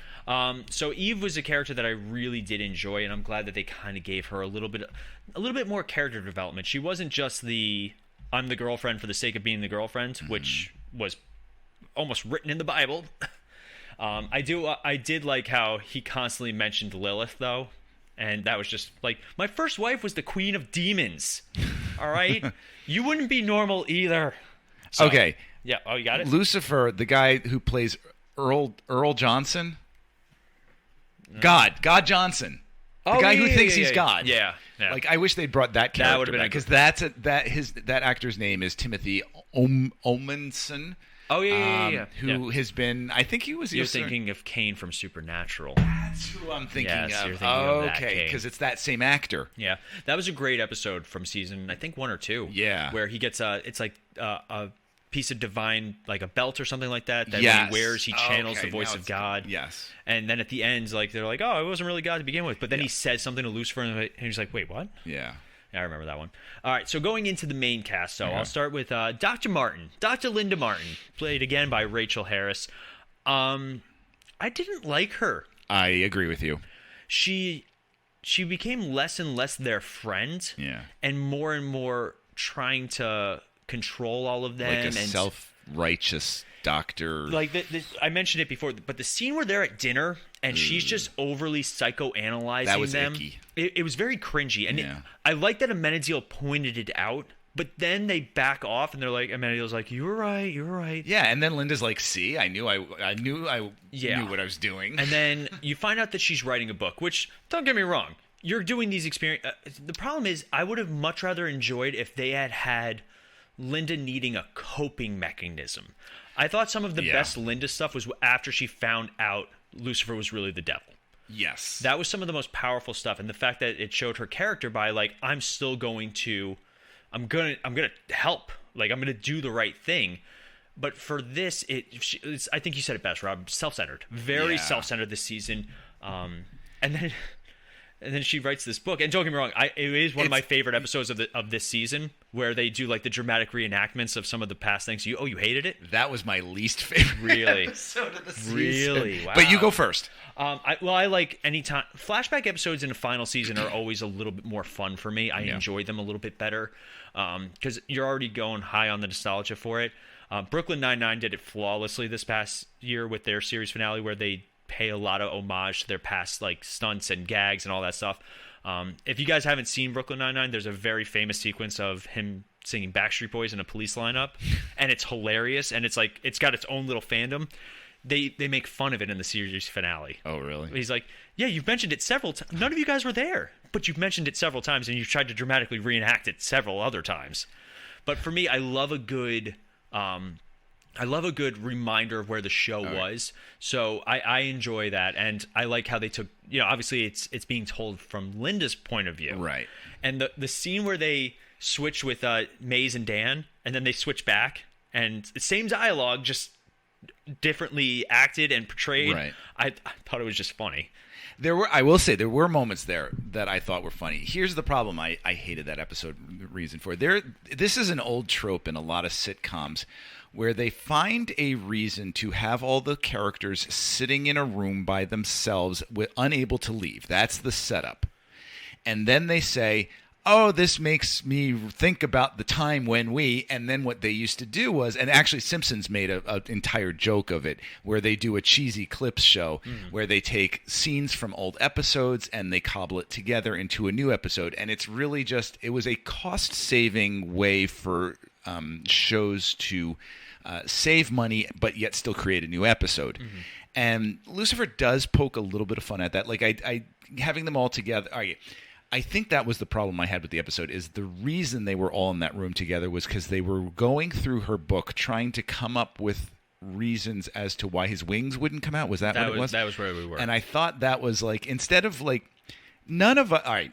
So Eve was a character that I really did enjoy, and I'm glad that they kind of gave her a little bit more character development. She wasn't just I'm the girlfriend for the sake of being the girlfriend, which was almost written in the Bible. I did like how he constantly mentioned Lilith, though. And that was just like, my first wife was the queen of demons. All right? You wouldn't be normal either. So, okay. Yeah. Oh, you got it? Lucifer, the guy who plays Earl Johnson. God Johnson. The guy who thinks he's God. Yeah. Like, I wish they'd brought that character back. Because that actor's name is Timothy Omenson. Oh, yeah. Who has been, I think he was... You're thinking of Cain from Supernatural. That's who I'm thinking of. You're thinking of that okay, because it's that same actor. Yeah. That was a great episode from season, I think, 1 or 2. Yeah. Where he gets it's like a piece of divine, like a belt or something like that, when he wears, he channels the voice of God. Yes. And then at the end, like, they're like, oh, it wasn't really God to begin with. But then he says something to Lucifer, and he's like, wait, what? Yeah. I remember that one. All right, so going into the main cast, I'll start with Dr. Martin. Dr. Linda Martin, played again by Rachel Harris. I didn't like her. I agree with you. She became less and less their friend. Yeah. And more trying to control all of them. Like a self-righteous doctor. Like, I mentioned it before, but the scene where they're at dinner and she's just overly psychoanalyzing that was them. Icky. It was very cringy. And I like that Amenadiel pointed it out, but then they back off and they're like, Amenadiel's like, you were right. Yeah, and then Linda's like, see, I knew what I was doing. And then you find out that she's writing a book, which, don't get me wrong, you're doing these experiences. The problem is, I would have much rather enjoyed if they had Linda needing a coping mechanism. I thought some of the best Linda stuff was after she found out Lucifer was really the devil. Yes. That was some of the most powerful stuff, and the fact that it showed her character by, like, I'm going to help. Like, I'm going to do the right thing. But for this, it's I think you said it best, Rob, self-centered. Very self-centered this season. And then she writes this book, and don't get me wrong, it is one of my favorite episodes of this season, where they do like the dramatic reenactments of some of the past things. You hated it? That was my least favorite episode of the season. Really? Wow. But you go first. I like anytime flashback episodes in the final season are always a little bit more fun for me. I enjoy them a little bit better because you're already going high on the nostalgia for it. Brooklyn Nine-Nine did it flawlessly this past year with their series finale, where they pay a lot of homage to their past, like, stunts and gags and all that stuff. If you guys haven't seen Brooklyn Nine-Nine, there's a very famous sequence of him singing Backstreet Boys in a police lineup, and it's hilarious, and it's like, it's got its own little fandom. they make fun of it in the series finale. Oh, really? He's like, yeah, you've mentioned it several times. None of you guys were there, but you've mentioned it several times, and you've tried to dramatically reenact it several other times. But for me, I love a good reminder of where the show was. So I enjoy that, and I like how they took, obviously it's being told from Linda's point of view. Right. And the scene where they switch with Maze and Dan, and then they switch back, and the same dialogue, just differently acted and portrayed. Right. I thought it was just funny. I will say, there were moments there that I thought were funny. Here's the problem I hated that episode reason for. This is an old trope in a lot of sitcoms where they find a reason to have all the characters sitting in a room by themselves, unable to leave. That's the setup. And then they say, oh, this makes me think about the time when we, and then what they used to do was, and actually Simpsons made an entire joke of it, where they do a cheesy clips show where they take scenes from old episodes and they cobble it together into a new episode. And it's really just, it was a cost-saving way for shows to save money, but yet still create a new episode. And Lucifer does poke a little bit of fun at that. Like, I having them all together, I think that was the problem I had with the episode, is the reason they were all in that room together was because they were going through her book trying to come up with reasons as to why his wings wouldn't come out. Was that what it was? That was where we were. And I thought that was like, instead of like, none of, all right,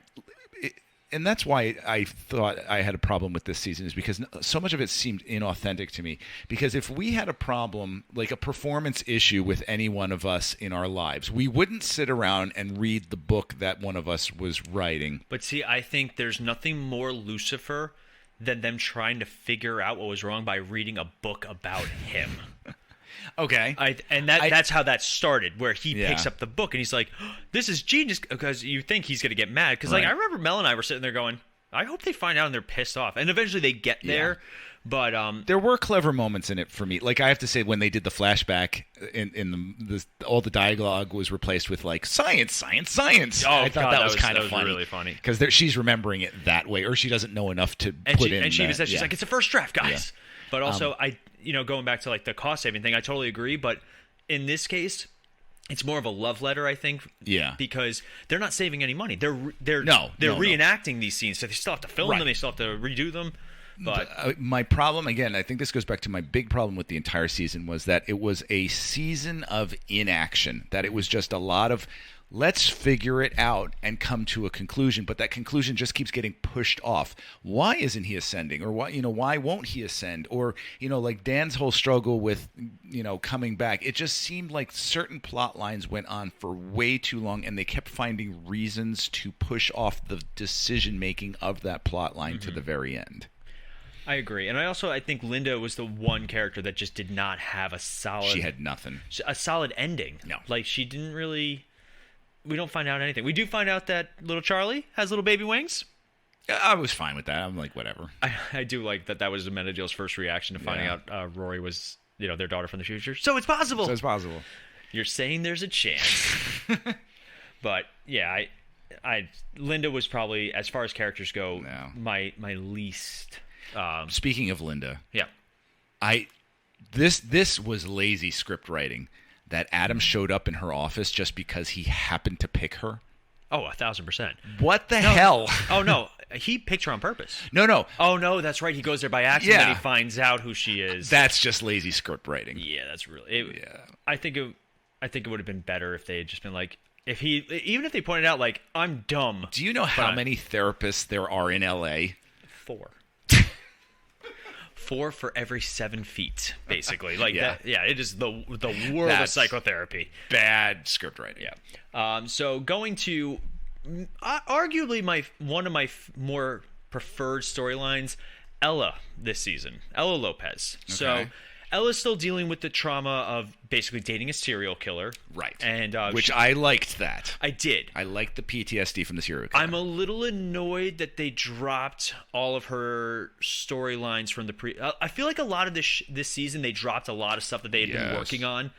and that's why I thought I had a problem with this season, is because so much of it seemed inauthentic to me. Because if we had a problem, like a performance issue with any one of us in our lives, we wouldn't sit around and read the book that one of us was writing. But see, I think there's nothing more Lucifer than them trying to figure out what was wrong by reading a book about him. Okay. That's how that started, where he Yeah. picks up the book and he's like, oh, this is genius, because you think he's going to get mad. Because like, I remember Mel and I were sitting there going, I hope they find out and they're pissed off. And eventually they get there. But there were clever moments in it for me. Like, I have to say, when they did the flashback, in all the dialogue was replaced with like science, science, science. Oh, I thought that was kind of was funny, really funny, because she's remembering it that way, or she doesn't know enough to and put she, in. And she even said, she's yeah. like, it's a first draft, guys. Yeah. But also, going back to like the cost saving thing, I totally agree. But in this case, it's more of a love letter, I think. Yeah. Because they're not saving any money. They're reenacting these scenes, so they still have to film them. They still have to redo them. But my problem, again, I think this goes back to my big problem with the entire season, was that it was a season of inaction. That it was just a lot of, let's figure it out and come to a conclusion, but that conclusion just keeps getting pushed off. Why isn't he ascending? Or why won't he ascend? Or, like Dan's whole struggle with, coming back. It just seemed like certain plot lines went on for way too long, and they kept finding reasons to push off the decision-making of that plot line to the very end. I agree. And I think Linda was the one character that just did not have a solid... She had nothing. A solid ending. No. Like, she didn't really... We don't find out anything. We do find out that little Charlie has little baby wings. I was fine with that. I'm like, whatever. I do like that was Amenadiel's first reaction to finding out Rory was, their daughter from the future. So it's possible. You're saying there's a chance. But, yeah, Linda was probably, as far as characters go, my least... Speaking of Linda. Yeah. This was lazy script writing. That Adam showed up in her office just because he happened to pick her? Oh, 1,000%. What the hell? Oh, no. He picked her on purpose. No. Oh, no, that's right. He goes there by accident and he finds out who she is. That's just lazy script writing. Yeah, that's really... I think it would have been better if they had just been like... Even if they pointed out, like, I'm dumb. Do you know how many therapists there are in L.A.? 4. 4 for every 7 feet, basically. Like that. Yeah, it is the world of psychotherapy. Bad script writing. Yeah. So going to arguably one of my more preferred storylines, Ella this season. Ella Lopez. Okay. So Ella's still dealing with the trauma of basically dating a serial killer. Right. And which I liked that. I did. I liked the PTSD from the serial killer. I'm a little annoyed that they dropped all of her storylines from the I feel like a lot of this season they dropped a lot of stuff that they had been working on.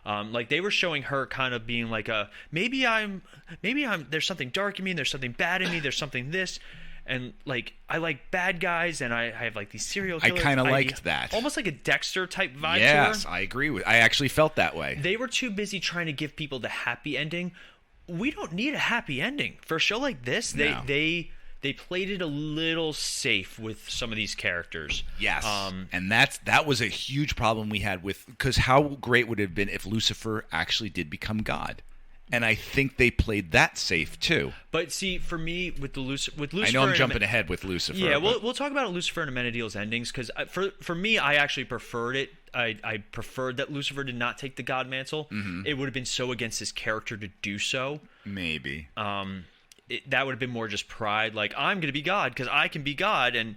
Like they were showing her kind of being like maybe I'm there's something dark in me, there's something bad in me, there's something this. And like I like bad guys, and I have like these serial killers. I kind of liked that. Almost like a Dexter type vibe Yes, to her. I agree with. I actually felt that way. They were too busy trying to give people the happy ending. We don't need a happy ending for a show like this. No. They played it a little safe with some of these characters. Yes, and that was a huge problem we had with, because how great would it have been if Lucifer actually did become God? And I think they played that safe too. But see, for me, with Lucifer, I know I'm jumping ahead with Lucifer. Yeah, we'll talk about Lucifer and Amenadiel's endings, because for me, I actually preferred it. I preferred that Lucifer did not take the God mantle. Mm-hmm. It would have been so against his character to do so. Maybe. That would have been more just pride, like I'm going to be God because I can be God, and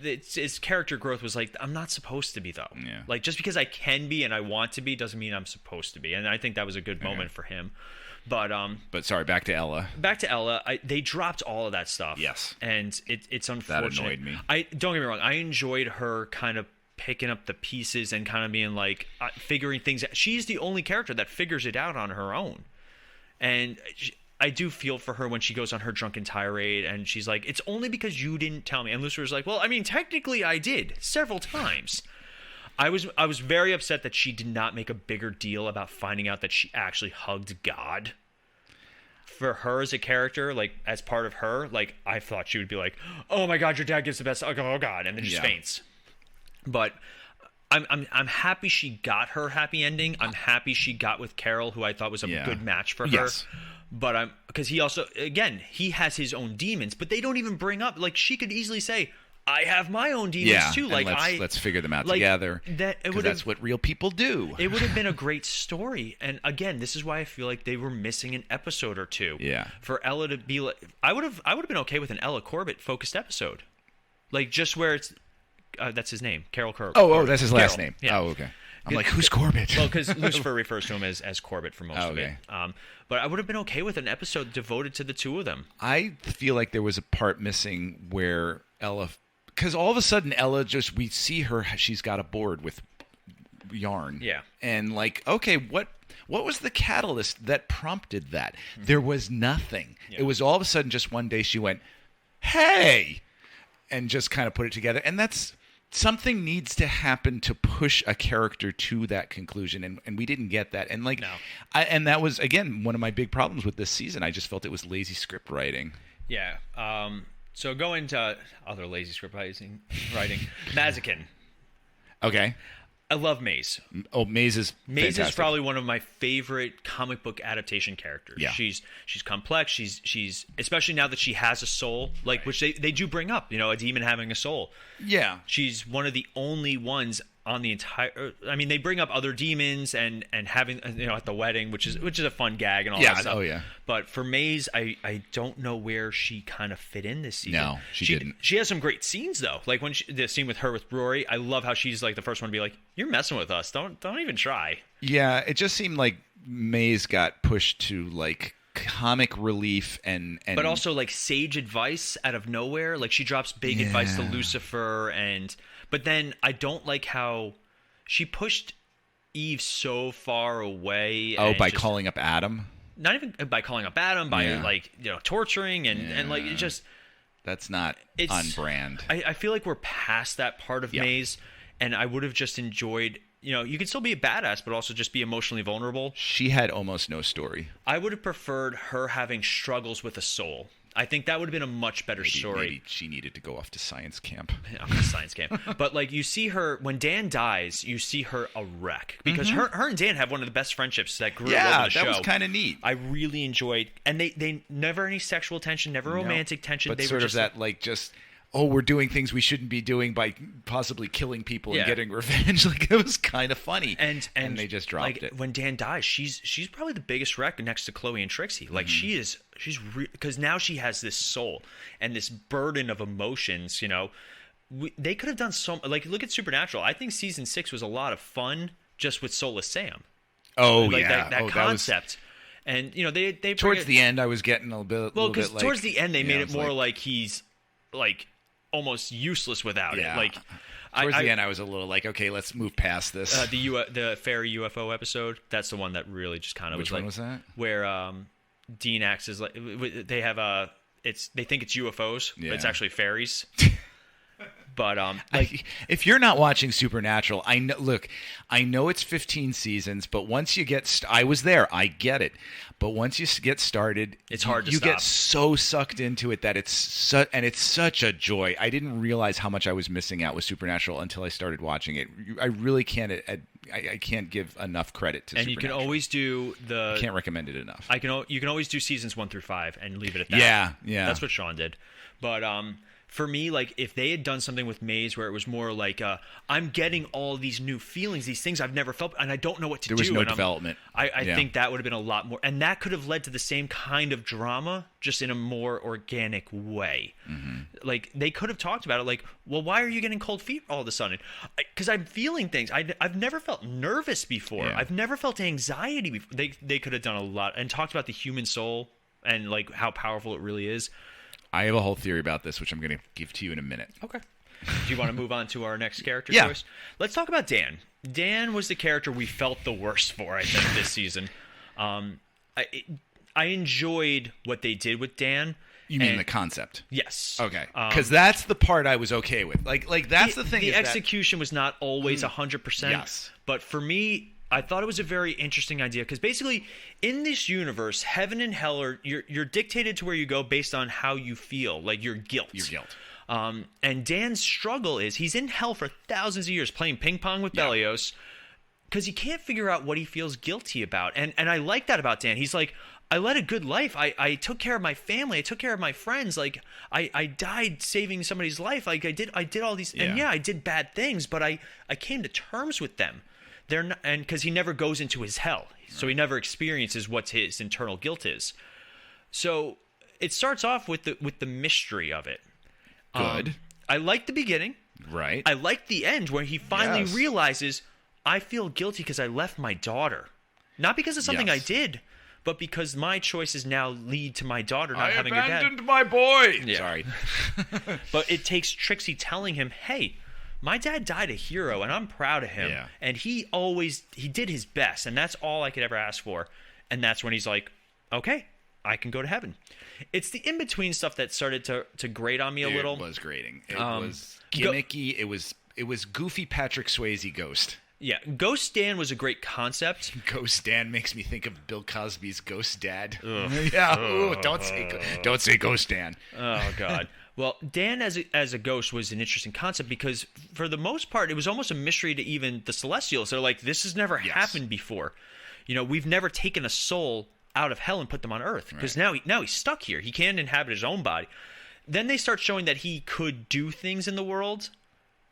his character growth was like, I'm not supposed to be though. Yeah. Like just because I can be and I want to be doesn't mean I'm supposed to be, and I think that was a good moment for him. But sorry, back to Ella. They dropped all of that stuff. Yes, and it's unfortunate. That annoyed me. Don't get me wrong. I enjoyed her kind of picking up the pieces and kind of being like figuring things out. She's the only character that figures it out on her own, and I do feel for her when she goes on her drunken tirade and she's like, it's only because you didn't tell me. And Lucifer's like, well, I mean, technically I did several times. I was very upset that she did not make a bigger deal about finding out that she actually hugged God. For her as a character, like as part of her, like I thought she would be like, oh my God, your dad gives the best. Oh God. And then just faints. But I'm happy she got her happy ending. I'm happy she got with Carol, who I thought was a good match for her. Yes. But because he also, again, he has his own demons, but they don't even bring up, like she could easily say, I have my own demons too. Like let's figure them out together. Because that's what real people do. It would have been a great story. And again, this is why I feel like they were missing an episode or two. Yeah. For Ella to be like, I would have been okay with an Ella Corbett focused episode, like just where it's that's his name, Carol Corbett. Oh, that's his last Carol. name. Yeah. Oh, okay. I'm like, who's Corbett? Well, because Lucifer refers to him as Corbett for most of it. Okay. But I would have been okay with an episode devoted to the two of them. I feel like there was a part missing where Ella, because all of a sudden Ella we see her, she's got a board with yarn. Yeah. And like, okay, what was the catalyst that prompted that? Mm-hmm. There was nothing. Yeah. It was all of a sudden just one day she went, hey, and just kind of put it together. And that's, something needs to happen to push a character to that conclusion, and we didn't get that. And like, no. And that was again one of my big problems with this season. I just felt it was lazy script writing. Yeah. So going to other lazy script writing, Mazikeen. Okay. I love Maze. Oh, Maze is fantastic. Is probably one of my favorite comic book adaptation characters. Yeah. She's complex. She's especially now that she has a soul, like which they do bring up, a demon having a soul. Yeah. She's one of the only ones on the entire. I mean, they bring up other demons and having at the wedding, which is a fun gag and all that stuff. Oh yeah. But for Maze, I don't know where she kind of fit in this season. No, she didn't. She has some great scenes though. Like when the scene with her with Rory, I love how she's like the first one to be like, "You're messing with us. Don't even try." Yeah, it just seemed like Maze got pushed to like comic relief and but also like sage advice out of nowhere. Like she drops big advice to Lucifer, but then I don't like how she pushed Eve so far away. Oh, by calling up Adam? Not even by calling up Adam, by torturing and like it just. That's not on brand. I feel like we're past that part of Maze, and I would have just enjoyed. You could still be a badass, but also just be emotionally vulnerable. She had almost no story. I would have preferred her having struggles with a soul. I think that would have been a much better story. Maybe she needed to go off to science camp. Science camp. But like you see her when Dan dies, you see her a wreck because her and Dan have one of the best friendships that grew over the show. Yeah, that was kind of neat. I really enjoyed, and they never any sexual tension, never romantic tension. But they sort were of that like just. Oh, we're doing things we shouldn't be doing by possibly killing people and getting revenge. Like it was kind of funny, and they just dropped it. When Dan dies, she's probably the biggest wreck next to Chloe and Trixie. Like she's because now she has this soul and this burden of emotions. They could have done so. Like look at Supernatural. I think season 6 was a lot of fun just with Soulless Sam. Oh like yeah, that concept. And they towards the end, I was getting a little bit. Well, because towards the end, they made it more like he's like. Almost useless without it. Like towards the end, I was a little like, okay, let's move past this. The fairy UFO episode. That's the one that really just kind of. Which one was that? Where Dean acts as like they have they think it's UFOs, but it's Yeah. actually fairies. But if you're not watching Supernatural, I know it's 15 seasons, but once you get I was there, I get it. But once you get started, it's hard to you stop. get so sucked into it that it's such a joy. I didn't realize how much I was missing out with Supernatural until I started watching it. I really can't I can't give enough credit to and Supernatural. you can always do I can't recommend it enough. You can always do seasons 1 through 5 and leave it at that. Yeah. That's what Sean did. But for me, like, if they had done something with Maze where it was more like, I'm getting all these new feelings, these things I've never felt, and I don't know what to do. There was no development. I think that would have been a lot more. And that could have led to the same kind of drama, just in a more organic way. Mm-hmm. Like, they could have talked about it like, well, why are you getting cold feet all of a sudden? Because I'm feeling things. I've never felt nervous before. Yeah. I've never felt anxiety before. They could have done a lot and talked about the human soul and, like, how powerful it really is. I have a whole theory about this, which I'm going to give to you in a minute. Okay. Do you want to move on to our next character Yeah. choice? Let's talk about Dan. Dan was the character we felt the worst for, I think, this season. I enjoyed what they did with Dan. You mean the concept? Yes. Okay. Because that's the part I was okay with. Like that's the thing. The execution was not always 100%. Yes. But for me, I thought it was a very interesting idea because basically in this universe, heaven and hell are you're dictated to where you go based on how you feel, like your guilt. Your guilt. And Dan's struggle is he's in hell for thousands of years playing ping pong with Belios because he can't figure out what he feels guilty about. And I like that about Dan. He's like, I led a good life. I took care of my family. I took care of my friends. Like I died saving somebody's life. Like I did all these. And I did bad things, but I came to terms with them. They're not, and because he never goes into his hell, so he never experiences what his internal guilt is. So it starts off with the mystery of it. Good. I like the beginning. Right. I like the end where he finally realizes I feel guilty because I left my daughter, not because of something I did, but because my choices now lead to my daughter not having her dad. I abandoned my boy. Yeah. Sorry. But it takes Trixie telling him, hey, my dad died a hero, and I'm proud of him. Yeah. And he did his best, and that's all I could ever ask for. And that's when he's like, okay, I can go to heaven. It's the in-between stuff that started to grate on me a little. It was grating. It was gimmicky. It was goofy Patrick Swayze Ghost. Yeah, Ghost Dan was a great concept. Ghost Dan makes me think of Bill Cosby's Ghost Dad. Yeah, ooh, don't say Ghost Dan. Oh God. Well, Dan as a ghost was an interesting concept because for the most part it was almost a mystery to even the Celestials. They're like, this has never happened before. You know, we've never taken a soul out of hell and put them on Earth because now he's stuck here. He can't inhabit his own body. Then they start showing that he could do things in the world,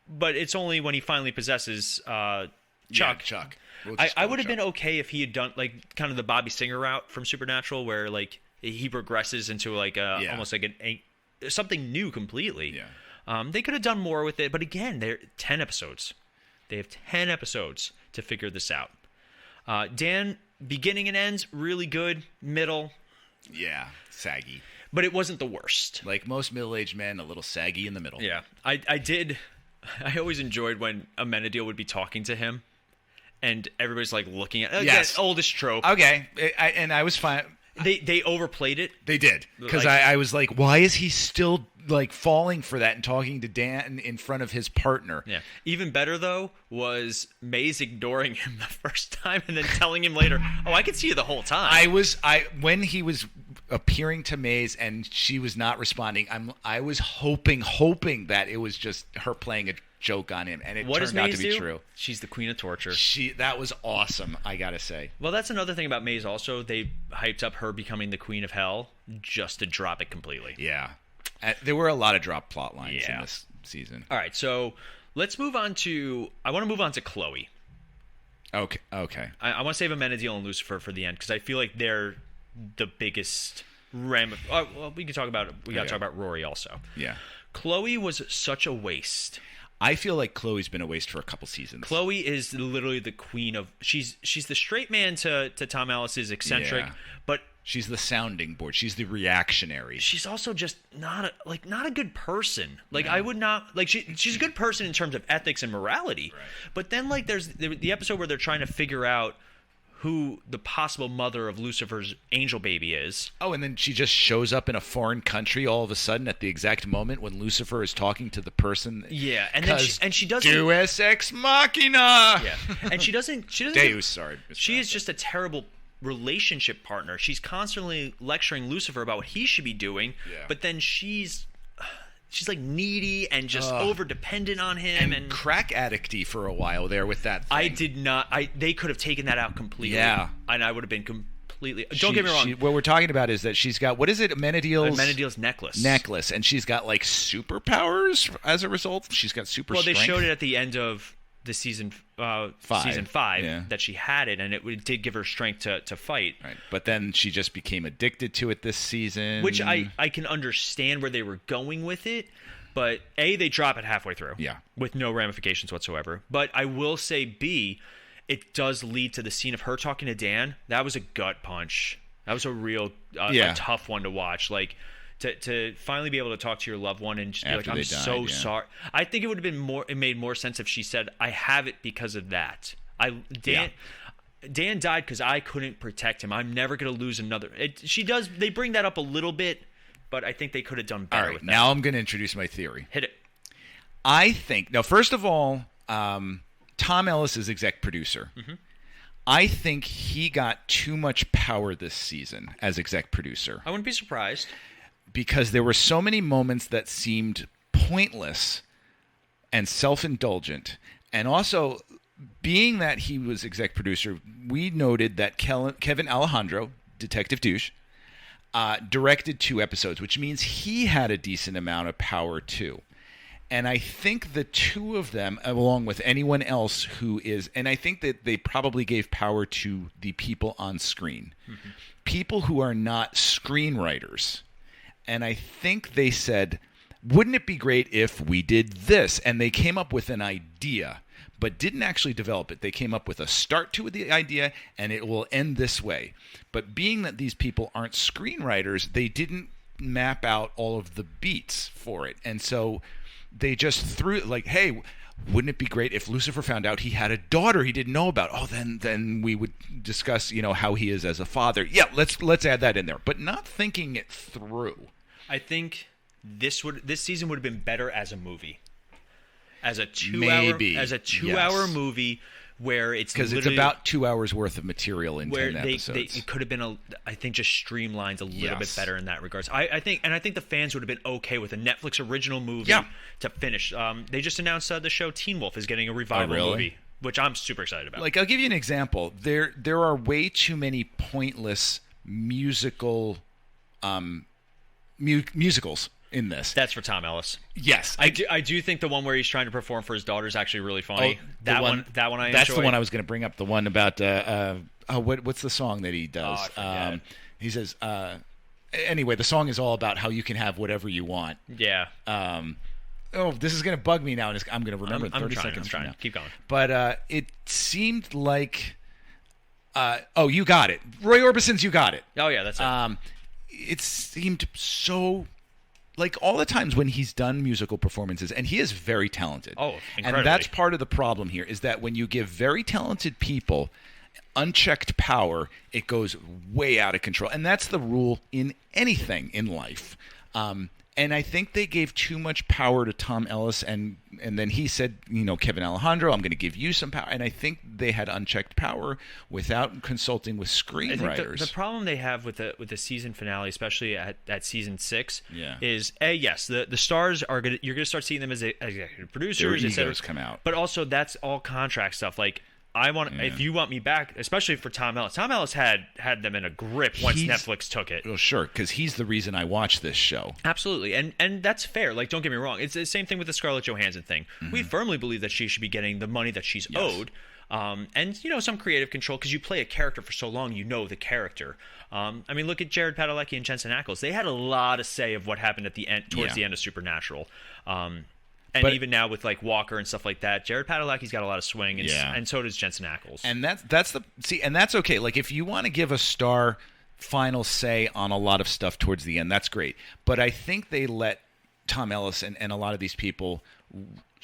but it's only when he finally possesses Chuck. Yeah, Chuck. We'll I would have been okay if he had done like kind of the Bobby Singer route from Supernatural, where like he progresses into like almost like something new completely. Yeah. They could have done more with it, but again, they're 10 episodes. They have 10 episodes to figure this out. Dan, beginning and ends, really good. Middle. Yeah, saggy. But it wasn't the worst. Like most middle-aged men, a little saggy in the middle. Yeah. I always enjoyed when Amenadiel would be talking to him, and everybody's like looking at Yes. oldest trope. Okay, and I was fine. They overplayed it. They did, because Like- I was like, why is he still like falling for that and talking to Dan in front of his partner? Yeah. Even better though was Maze ignoring him the first time and then telling him later, "Oh, I could see you the whole time." When he was appearing to Maze and she was not responding, I was hoping that it was just her playing a joke on him, and it what turned does out Maze to be do? true. She's the queen of torture. That was awesome, I gotta say. Well, that's another thing about Maze also. They hyped up her becoming the queen of hell just to drop it completely. Yeah. There were a lot of drop plot lines in Yeah. this season. All right, so let's move on to... I want to move on to Chloe. Okay. I want to save Amenadiel and Lucifer for the end because I feel like they're the biggest... well, we can talk about... We got to talk about Rory also. Yeah. Chloe was such a waste. I feel like Chloe's been a waste for a couple seasons. Chloe is literally the queen of... She's the straight man to Tom Ellis's eccentric, Yeah. but... She's the sounding board. She's the reactionary. She's also just not a good person. Like I would not like she's a good person in terms of ethics and morality. Right. But then like there's the episode where they're trying to figure out who the possible mother of Lucifer's angel baby is. Oh, and then she just shows up in a foreign country all of a sudden at the exact moment when Lucifer is talking to the person. Yeah, and then she doesn't. Deus ex machina. Yeah, and she doesn't. Deus, sorry. She is just a terrible relationship partner. She's constantly lecturing Lucifer about what he should be doing, but then she's like needy and just over dependent on him and crack addicty for a while there with that thing. They could have taken that out completely. Yeah. And I would have been completely. Don't get me wrong. What we're talking about is that she's got, what is it? Menadiel's necklace. And she's got like superpowers as a result. She's got super strength. Well, they showed it at the end of the season 5 that she had it, and it did give her strength to fight. Right, but then she just became addicted to it this season, which I can understand where they were going with it, but A, they drop it halfway through, with no ramifications whatsoever. But I will say B, it does lead to the scene of her talking to Dan. That was a gut punch. That was a real a tough one to watch. Like, to finally be able to talk to your loved one and just be like, I'm so sorry. I think it would have been more. It made more sense if she said, "I have it because of that." Dan died because I couldn't protect him. I'm never going to lose another. She does. They bring that up a little bit, but I think they could have done better with that. Now I'm going to introduce my theory. Hit it. I think now. First of all, Tom Ellis is exec producer. Mm-hmm. I think he got too much power this season as exec producer. I wouldn't be surprised. Because there were so many moments that seemed pointless and self-indulgent. And also, being that he was exec producer, we noted that Kevin Alejandro, Detective Douche, directed 2 episodes, which means he had a decent amount of power too. And I think the 2 of them, along with anyone else who is, and I think that they probably gave power to the people on screen. Mm-hmm. People who are not screenwriters. And I think they said, wouldn't it be great if we did this? And they came up with an idea, but didn't actually develop it. They came up with a start to the idea, and it will end this way. But being that these people aren't screenwriters, they didn't map out all of the beats for it. And so they just threw it like, hey, wouldn't it be great if Lucifer found out he had a daughter he didn't know about? Oh, then we would discuss, how he is as a father. Yeah, let's add that in there. But not thinking it through. I think this season would have been better as a movie, as a 2-hour movie where it's because it's about 2 hours worth of material in 10 episodes. It could have been I think just streamlined a little bit better in that regards. I think the fans would have been okay with a Netflix original movie to finish. They just announced the show Teen Wolf is getting a revival movie, which I'm super excited about. Like, I'll give you an example. There are way too many pointless musicals in this. That's for Tom Ellis. Yes, I do think the one where he's trying to perform for his daughter is actually really funny. That one I enjoy. That's the one I was going to bring up. The one about what's the song that he does? He says anyway, the song is all about how you can have whatever you want. Yeah. This is going to bug me now, and I'm going to remember 30 seconds from now. Keep going. But it seemed like you got it. Roy Orbison's You Got It. Oh yeah, that's it. It seemed so, like, all the times when he's done musical performances, and he is very talented. Oh, incredibly. And that's part of the problem here, is that when you give very talented people unchecked power, it goes way out of control. And that's the rule in anything in life. And I think they gave too much power to Tom Ellis, and then he said, Kevin Alejandro, I'm going to give you some power. And I think they had unchecked power without consulting with screenwriters. I think the problem they have with the season finale, especially at season 6, is yes, the stars are you're going to start seeing them as executive producers, their egos come out, but also that's all contract stuff. Like, if you want me back, especially for Tom Ellis. Tom Ellis had them in a grip once Netflix took it. Well, sure, because he's the reason I watch this show. Absolutely, and that's fair. Like, don't get me wrong. It's the same thing with the Scarlett Johansson thing. Mm-hmm. We firmly believe that she should be getting the money that she's owed. And some creative control, because you play a character for so long, the character. Look at Jared Padalecki and Jensen Ackles. They had a lot to say of what happened at the end, towards the end of Supernatural. But even now with like Walker and stuff like that, Jared Padalecki's got a lot of swing, and so does Jensen Ackles. And that's okay. Like, if you want to give a star final say on a lot of stuff towards the end, that's great. But I think they let Tom Ellis and a lot of these people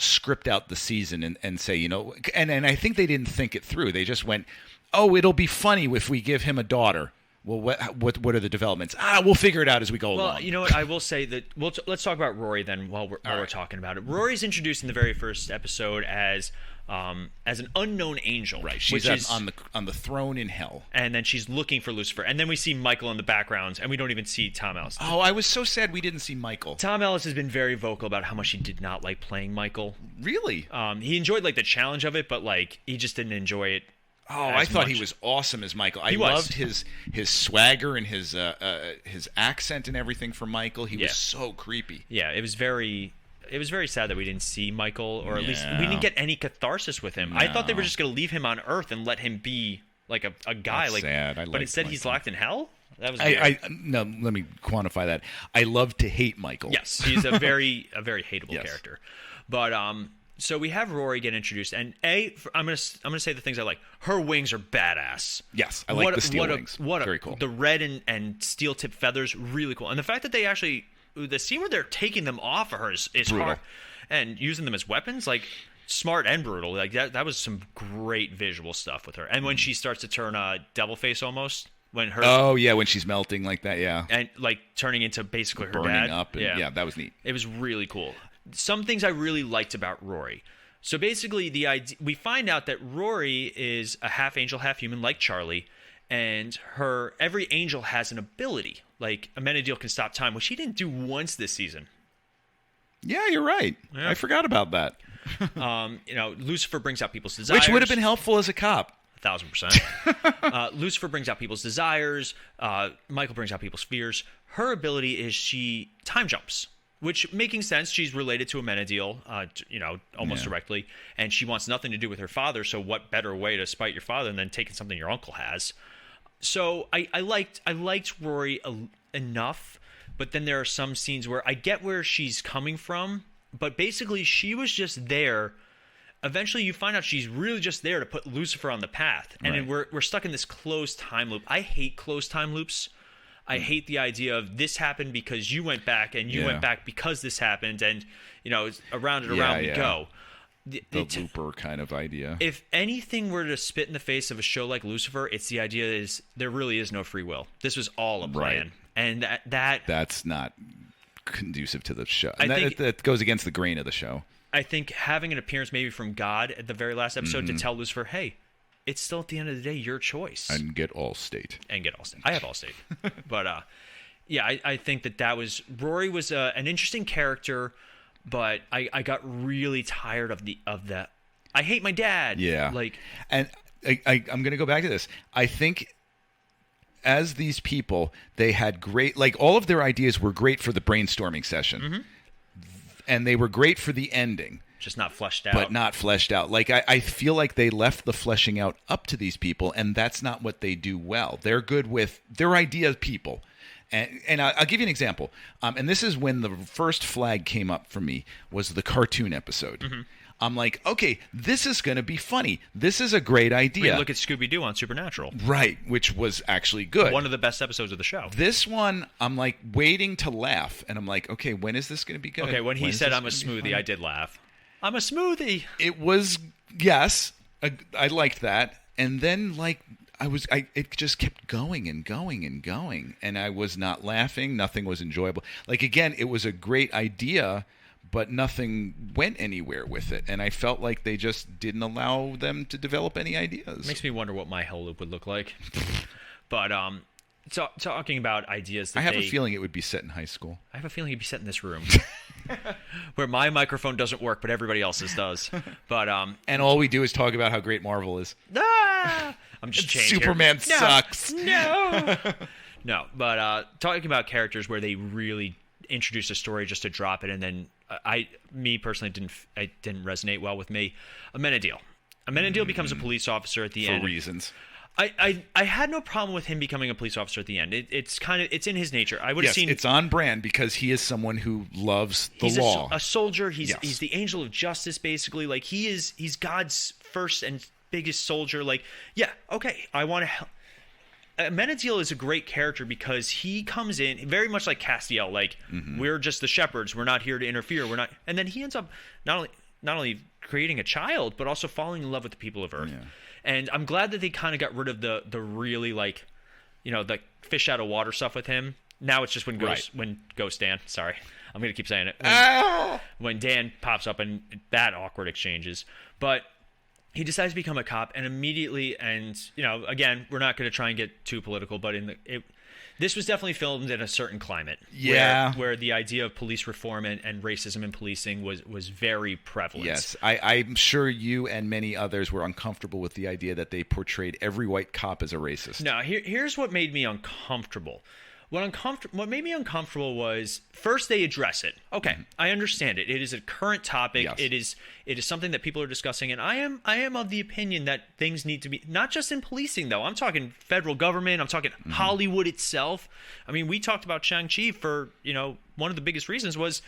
script out the season and say, you know, and I think they didn't think it through. They just went, oh, it'll be funny if we give him a daughter. Well, what are the developments? We'll figure it out as we go along. Well, you know what? I will say that let's talk about Rory then while we're talking about it. Rory's introduced in the very first episode as an unknown angel. Right. She's on the throne in hell. And then she's looking for Lucifer. And then we see Michael in the background, and we don't even see Tom Ellis. Oh, I was so sad we didn't see Michael. Tom Ellis has been very vocal about how much he did not like playing Michael. Really? He enjoyed like the challenge of it, but like he just didn't enjoy it. Oh, I thought he was awesome as Michael. I loved his swagger and his accent and everything for Michael. He was so creepy. Yeah, it was very sad that we didn't see Michael, or at least we didn't get any catharsis with him. No. I thought they were just going to leave him on Earth and let him be like a guy. That's like sad. But instead he's locked in hell? That was no, let me quantify that. I love to hate Michael. Yes, he's a very hateable character. But so we have Rory get introduced, and I'm gonna say the things I like. Her wings are badass. Yes, I like the steel wings. Very cool. The red and steel tip feathers, really cool. And the fact that they actually, the scene where they're taking them off of her is hard, and using them as weapons, like smart and brutal. Like that was some great visual stuff with her. And when she starts to turn devil face almost. When she's melting like that, and like turning into basically her burning dad. Up, and, that was neat. It was really cool. Some things I really liked about Rory. So basically, we find out that Rory is a half angel, half human, like Charlie, and every angel has an ability. Like Amenadiel can stop time, which he didn't do once this season. Yeah, you're right. Yeah. I forgot about that. Lucifer brings out people's desires, which would have been helpful as a cop. 1,000%. Lucifer brings out people's desires. Michael brings out people's fears. Her ability is she time jumps, which making sense. She's related to Amenadiel, almost directly, and she wants nothing to do with her father. So what better way to spite your father than taking something your uncle has? So I liked Rory enough, but then there are some scenes where I get where she's coming from, but basically she was just there. Eventually, you find out she's really just there to put Lucifer on the path, and then we're stuck in this closed time loop. I hate closed time loops. I hate the idea of this happened because you went back, and you went back because this happened, and around and around we go. The looper kind of idea. If anything were to spit in the face of a show like Lucifer, it's the idea is there really is no free will. This was all a plan, and that's not conducive to the show. And that goes against the grain of the show. I think having an appearance maybe from God at the very last episode to tell Lucifer, hey, it's still at the end of the day your choice. And get Allstate. I have Allstate. But, I think that was... Rory was an interesting character, but I got really tired of that. I hate my dad. Yeah. And I'm going to go back to this. I think... As these people, they had great... all of their ideas were great for the brainstorming session. Mm-hmm. And they were great for the ending. Just not fleshed out. But not fleshed out. I feel like they left the fleshing out up to these people, and that's not what they do well. They're good with their idea people. And I'll give you an example. And this is when the first flag came up for me, was the cartoon episode. Mm-hmm. I'm like, okay, this is going to be funny. This is a great idea. Look at Scooby-Doo on Supernatural. Right, which was actually good. One of the best episodes of the show. This one, I'm like waiting to laugh. And I'm like, okay, when is this going to be good? Okay, when he said I'm a smoothie, I did laugh. I'm a smoothie. It was, yes, I liked that. And then it just kept going and going and going. And I was not laughing. Nothing was enjoyable. Again, it was a great idea, but nothing went anywhere with it. And I felt like they just didn't allow them to develop any ideas. Makes me wonder what my hell loop would look like. But talking about ideas, I have a feeling it would be set in high school. I have a feeling it'd be set in this room. Where my microphone doesn't work, but everybody else's does. But and all we do is talk about how great Marvel is. I'm just changing. Superman sucks. No. No, but talking about characters where they really introduce a story just to drop it, and then me personally didn't resonate well with me. Amenadiel becomes a police officer at the end for reasons. I had no problem with him becoming a police officer at the end. It's in his nature. I would have seen it's on brand because he is someone who loves the law. A soldier. He's the angel of justice, basically. He's God's first and biggest soldier. I want to help. Amenadiel is a great character because he comes in very much like Castiel. We're just the shepherds. We're not here to interfere. We're not. And then he ends up not only not only creating a child, but also falling in love with the people of Earth. Yeah. And I'm glad that they kind of got rid of the really like, the fish out of water stuff with him. Now it's just when Ghost Dan, sorry, I'm gonna keep saying it. When Dan pops up and that awkward exchanges, but he decides to become a cop and immediately, and again, we're not gonna try and get too political, but this was definitely filmed in a certain climate. Yeah. Where the idea of police reform and racism in policing was very prevalent. Yes. I'm sure you and many others were uncomfortable with the idea that they portrayed every white cop as a racist. Now, here's what made me uncomfortable. What made me uncomfortable was, first they address it. Okay, I understand it. It is a current topic. Yes. It is something that people are discussing, and I am of the opinion that things need to be, not just in policing though. I'm talking federal government. I'm talking Hollywood itself. I mean, we talked about Shang-Chi for one of the biggest reasons was,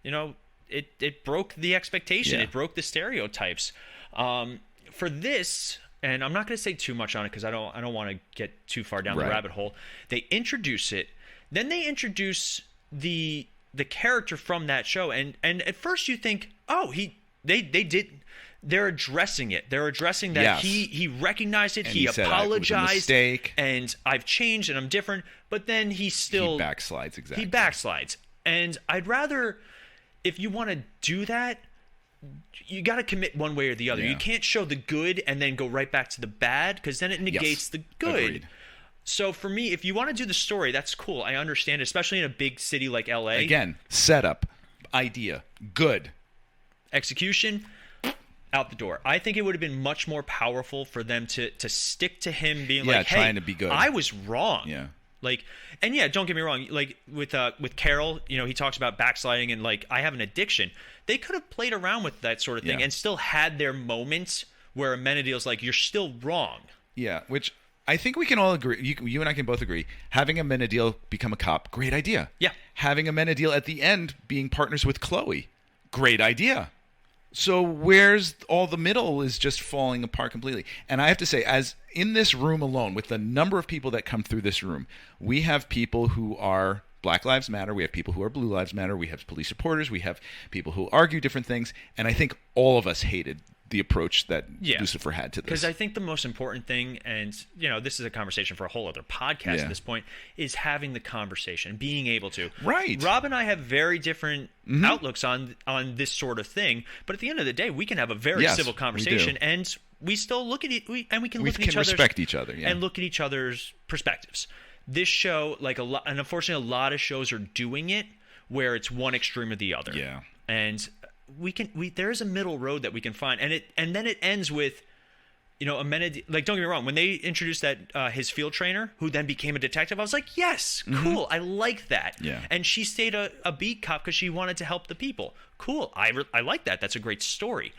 it broke the expectation. Yeah. It broke the stereotypes. For this. And I'm not going to say too much on it because I don't want to get too far down the rabbit hole. They introduce it, then they introduce the character from that show, and at first you think, oh, they're addressing it. They're addressing that he recognized it, and he said, apologized, it was a mistake, and I've changed and I'm different. But then he backslides exactly. He backslides, and I'd rather, if you want to do that, you got to commit one way or the other. Yeah. You can't show the good and then go right back to the bad because then it negates the good. Agreed. So for me, if you want to do the story, that's cool. I understand, especially in a big city like LA. Again, setup, idea, good. Execution, out the door. I think it would have been much more powerful for them to stick to him being like, hey, trying to be good. I was wrong. Yeah. Like, and yeah, don't get me wrong. Like with Carol, he talks about backsliding and like, I have an addiction. They could have played around with that sort of thing and still had their moments where Amenadiel's like, you're still wrong. Yeah, which I think we can all agree. You and I can both agree. Having Amenadiel become a cop, great idea. Yeah. Having Amenadiel at the end being partners with Chloe, great idea. So where's all the middle is just falling apart completely. And I have to say, as in this room alone, with the number of people that come through this room, we have people who are Black Lives Matter, we have people who are Blue Lives Matter, we have police reporters, we have people who argue different things, and I think all of us hated the approach that Lucifer had to this. Because I think the most important thing, and this is a conversation for a whole other podcast at this point, is having the conversation, being able to. Right. Rob and I have very different outlooks on this sort of thing, but at the end of the day, we can have a very civil conversation, and we still look at it, and we can look at each other's, respect each other, and look at each other's perspectives. This show, like and unfortunately, a lot of shows are doing it where it's one extreme or the other. Yeah. And there's a middle road that we can find, and then it ends with, Amenadiel. Like, don't get me wrong, when they introduced that his field trainer, who then became a detective, I was like, yes, cool, I like that. Yeah. And she stayed a beat cop because she wanted to help the people. Cool, I like that. That's a great story.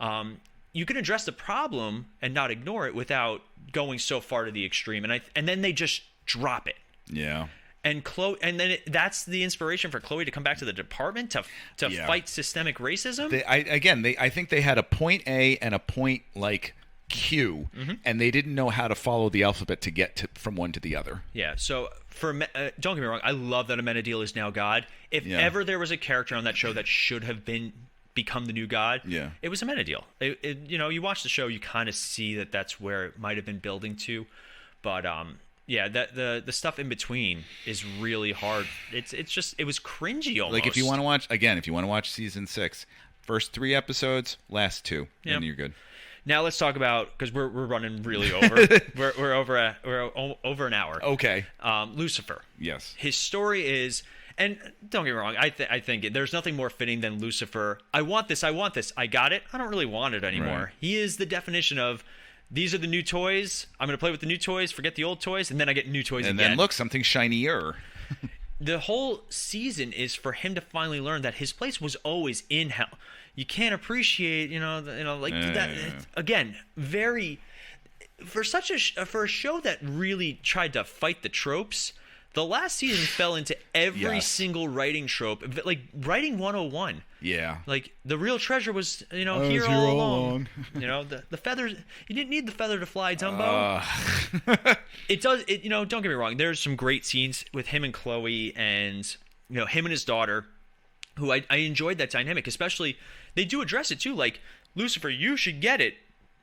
You can address the problem and not ignore it without going so far to the extreme, and then they just drop it. Yeah. And Chloe, and then that's the inspiration for Chloe to come back to the department to fight systemic racism. I think they had a point A and a point like Q, and they didn't know how to follow the alphabet to get from one to the other. Yeah. So don't get me wrong, I love that Amenadiel is now God. If ever there was a character on that show that should have become the new God, it was Amenadiel. You watch the show, you kind of see that that's where it might have been building to, but yeah, the stuff in between is really hard. It was cringy almost. Like if you want to watch season 6, first 3 episodes, last 2, and you're good. Now let's talk about, because we're running really over. we're over an hour. Okay. Lucifer. Yes. His story is, and don't get me wrong, I think there's nothing more fitting than Lucifer. I want this. I got it. I don't really want it anymore. Right. He is the definition of, these are the new toys. I'm going to play with the new toys, forget the old toys, and then I get new toys again. And then look, something shinier. The whole season is for him to finally learn that his place was always in hell. You can't appreciate, that. Again, very for a show that really tried to fight the tropes. The last season fell into every single writing trope, like writing 101. Yeah. Like the real treasure was, here all along. The feathers. You didn't need the feather to fly, Dumbo. It does. Don't get me wrong. There's some great scenes with him and Chloe, and him and his daughter. who I enjoyed that dynamic. Especially, they do address it too. Like, Lucifer, you should get it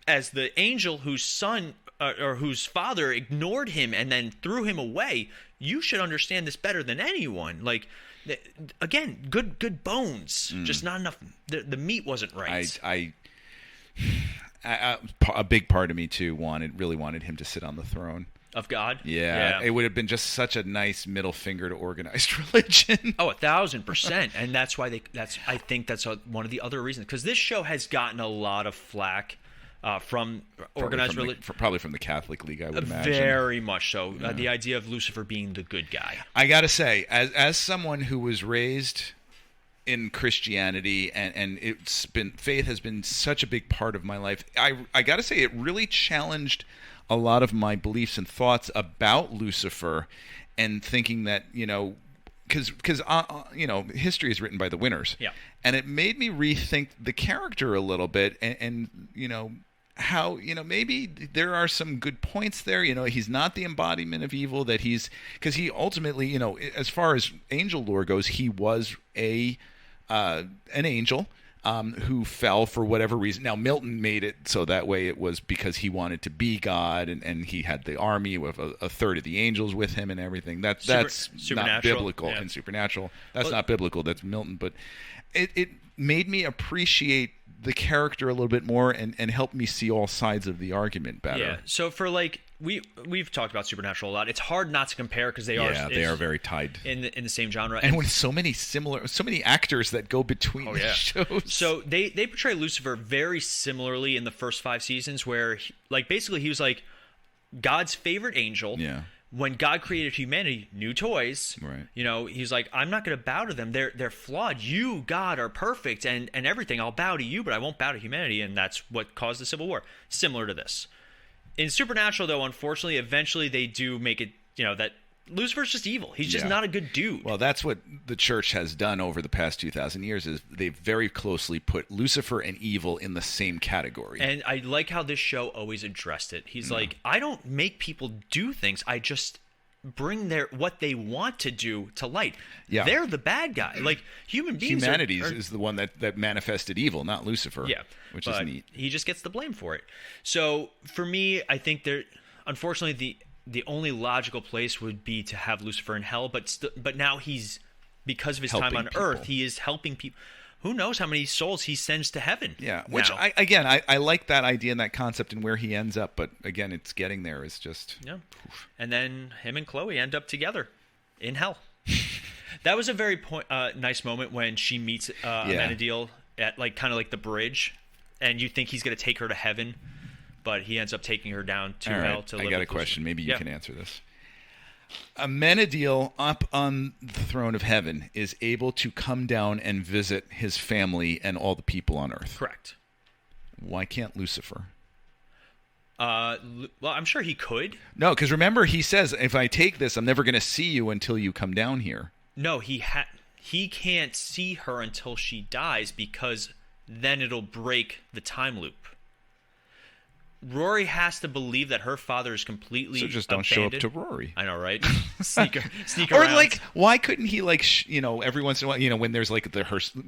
as the angel whose son or whose father ignored him and then threw him away. You should understand this better than anyone. Like, again, good bones, just not enough. The meat wasn't right. A big part of me too really wanted him to sit on the throne of God. Yeah, it would have been just such a nice middle finger to organized religion. Oh, 1,000%, and that's why I think that's one of the other reasons, because this show has gotten a lot of flack from organized religion, probably from the Catholic League, I would imagine. Very much so. Yeah. The idea of Lucifer being the good guy. I gotta say, as someone who was raised in Christianity, and faith has been such a big part of my life, I gotta say it really challenged a lot of my beliefs and thoughts about Lucifer, and thinking that, because history is written by the winners, and it made me rethink the character a little bit, and how maybe there are some good points there. He's not the embodiment of evil, because he ultimately, as far as angel lore goes, he was an angel who fell for whatever reason. Now, Milton made it so that way it was because he wanted to be God, and he had the army with a third of the angels with him and everything. That's not biblical and supernatural. That's not biblical. That's Milton. But it made me appreciate the character a little bit more, and helped me see all sides of the argument better. Yeah. So for we've talked about Supernatural a lot. It's hard not to compare because they are very tied in the same genre, and with so many actors that go between the shows. So they portray Lucifer very similarly in the first 5 seasons, where basically he was like God's favorite angel. Yeah. When God created humanity, new toys, right? He's like, I'm not going to bow to them. They're flawed. You, God, are perfect and everything. I'll bow to you, but I won't bow to humanity, and that's what caused the Civil War. Similar to this. In Supernatural, though, unfortunately, eventually they do make it, that Lucifer's just evil. He's just not a good dude. Well, that's what the church has done over the past 2,000 years, is they've very closely put Lucifer and evil in the same category. And I like how this show always addressed it. He's like, I don't make people do things. I just bring what they want to do to light. Yeah. They're the bad guy. Like, human beings Humanity is the one that manifested evil, not Lucifer. Yeah. Which is neat. He just gets the blame for it. So, for me, I think unfortunately, the only logical place would be to have Lucifer in hell, but now he's, because of his time on Earth, he is helping people. Who knows how many souls he sends to heaven? Yeah, which I like that idea and that concept and where he ends up, but again, it's getting there is just. Yeah, and then him and Chloe end up together in hell. That was a very nice moment when she meets Amenadiel at kind of the bridge, and you think he's going to take her to heaven. But he ends up taking her down to hell to live. I got a question. Maybe you can answer this. Amenadiel, up on the throne of heaven, is able to come down and visit his family and all the people on Earth. Correct. Why can't Lucifer? Well, I'm sure he could. No, because remember, he says, if I take this, I'm never going to see you until you come down here. No, he can't see her until she dies, because then it'll break the time loop. Rory has to believe that her father is completely so just don't abandoned. show up to Rory. I know, right? Sneak or around. Why couldn't he every once in a while, when there's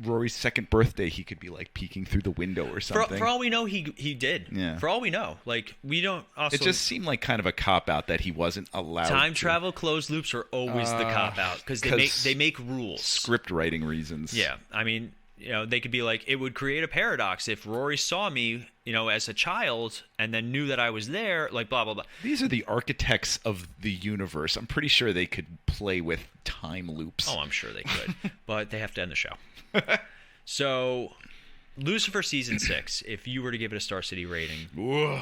Rory's second birthday, he could be peeking through the window or something. For all we know, he did. Yeah. For all we know, we don't. Also, it just seemed like kind of a cop out that he wasn't allowed. Time travel closed loops are always the cop out, because they make rules. Script writing reasons. Yeah, I mean. They could be like, it would create a paradox if Rory saw me, as a child and then knew that I was there, blah, blah, blah. These are the architects of the universe. I'm pretty sure they could play with time loops. Oh, I'm sure they could. But they have to end the show. So, Lucifer Season 6, if you were to give it a Star City rating. All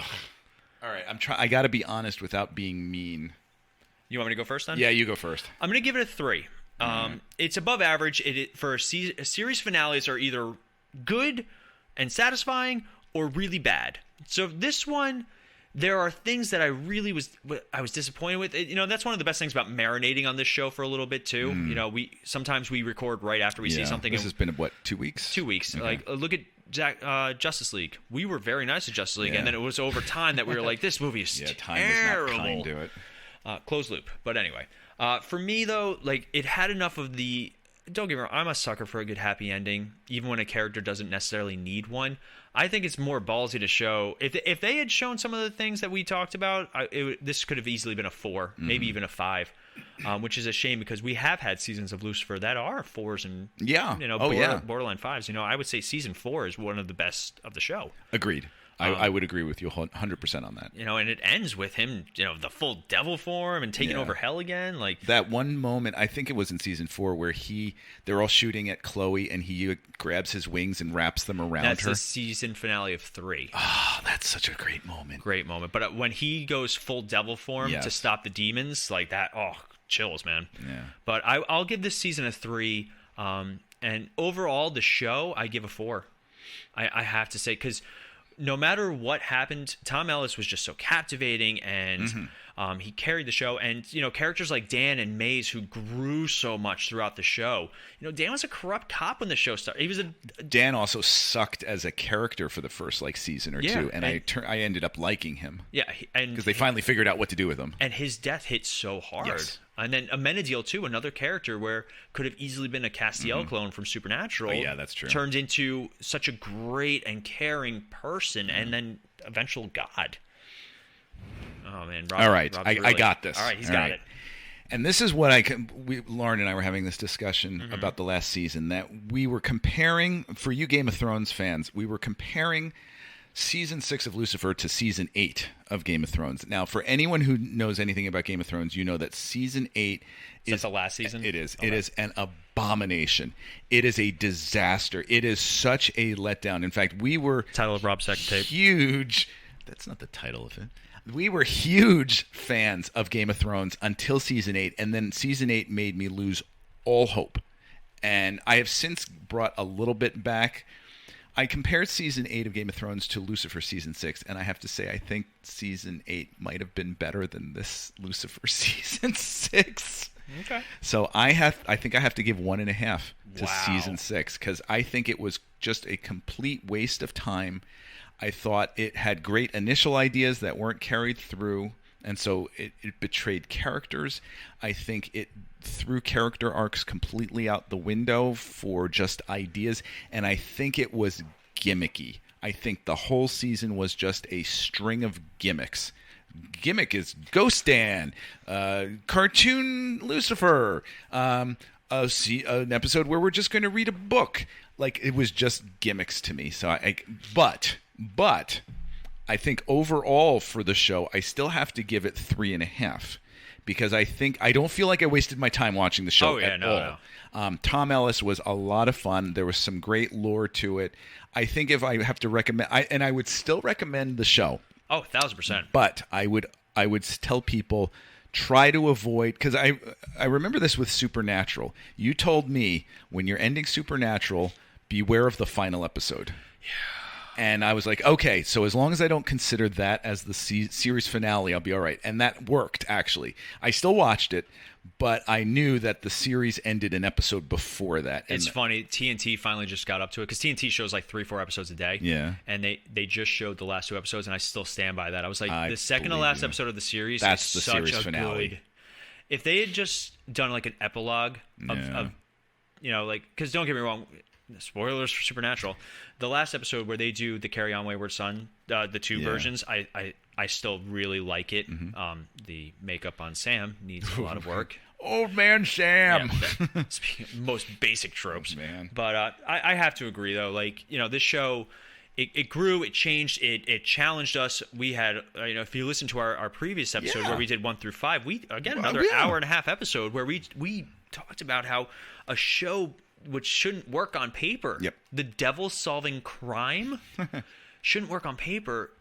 right, I got to be honest without being mean. You want me to go first then? Yeah, you go first. I'm going to give it a 3. It's above average. Series finales are either good and satisfying or really bad. So this one, there are things that I was disappointed with. That's one of the best things about marinating on this show for a little bit too. Sometimes we record right after we see something. This has been 2 weeks? 2 weeks. Okay. Look at Justice League. We were very nice to Justice League, and then it was over time that we were like, this movie is terrible. Time was not kind to it. Closed loop. But anyway. For me, though, it had enough of the don't get me wrong, I'm a sucker for a good happy ending, even when a character doesn't necessarily need one. I think it's more ballsy to show. If they had shown some of the things that we talked about, this could have easily been a 4, maybe even a 5, which is a shame because we have had seasons of Lucifer that are 4s and borderline 5s. I would say season 4 is one of the best of the show. Agreed. I would agree with you 100% on that. And it ends with him, the full devil form and taking over hell again. Like that one moment, I think it was in season 4, where they're all shooting at Chloe and he grabs his wings and wraps them around her. That's the season finale of 3. Oh, that's such a great moment. Great moment. But when he goes full devil form to stop the demons, like that, chills, man. Yeah. But I'll give this season a 3. And overall, the show, I give a 4. I have to say, because no matter what happened, Tom Ellis was just so captivating, and he carried the show. And characters like Dan and Maze, who grew so much throughout the show. Dan was a corrupt cop when the show started. Dan also sucked as a character for the first season or two, and I ended up liking him. Yeah, because they finally figured out what to do with him. And his death hit so hard. Yes. And then Amenadiel, too, another character where could have easily been a Castiel clone from Supernatural. Oh, yeah, that's true. Turned into such a great and caring person, and then eventual god. Oh, man. All right, I got this. All right, he's got it. And this is what Lauren and I were having this discussion about the last season, that we were comparing, for you Game of Thrones fans, we were comparing Season 6 of Lucifer to Season 8 of Game of Thrones. Now, for anyone who knows anything about Game of Thrones, you know that Season 8 is the last season? It is. Okay. It is an abomination. It is a disaster. It is such a letdown. In fact, we were... Title of Rob's second tape. Huge... That's not the title of it. We were huge fans of Game of Thrones until Season 8, and then Season 8 made me lose all hope. And I have since brought a little bit back... I compared Season 8 of Game of Thrones to Lucifer Season 6, and I have to say I think Season 8 might have been better than this Lucifer Season 6. Okay. So I think I have to give 1.5 to Season 6, because I think it was just a complete waste of time. I thought it had great initial ideas that weren't carried through, and so it betrayed characters. I think it threw character arcs completely out the window for just ideas, and I think it was gimmicky. I think the whole season was just a string of gimmicks. Gimmick is Ghost Dan, cartoon Lucifer, an episode where we're just going to read a book. It was just gimmicks to me. So but I think overall for the show, I still have to give it 3.5. Because I don't feel like I wasted my time watching the show at all. No. Tom Ellis was a lot of fun. There was some great lore to it. I think if I have to recommend, I would still recommend the show. Oh, 1,000%. But I would tell people, try to avoid, because I remember this with Supernatural. You told me when you're ending Supernatural, beware of the final episode. Yeah. And I was like, okay, so as long as I don't consider that as the series finale, I'll be all right. And that worked, actually. I still watched it, but I knew that the series ended an episode before that. It's funny. TNT finally just got up to it, because TNT shows 3-4 episodes a day. Yeah. And they just showed the last 2 episodes, and I still stand by that. I was like, the second to last episode of the series That's is the such series a finale. good... If they had just done an epilogue of because don't get me wrong, spoilers for Supernatural, the last episode where they do the Carry On Wayward Son, the 2 versions, I still really like it. The makeup on Sam needs a lot of work. Old man Sam. Yeah, most basic tropes. Man. But I have to agree, though. This show, it grew, it changed, it challenged us. We had, if you listen to our previous episode where we did 1 through 5, another hour and a half episode where we talked about how a show which shouldn't work on paper. Yep. The devil solving crime shouldn't work on paper.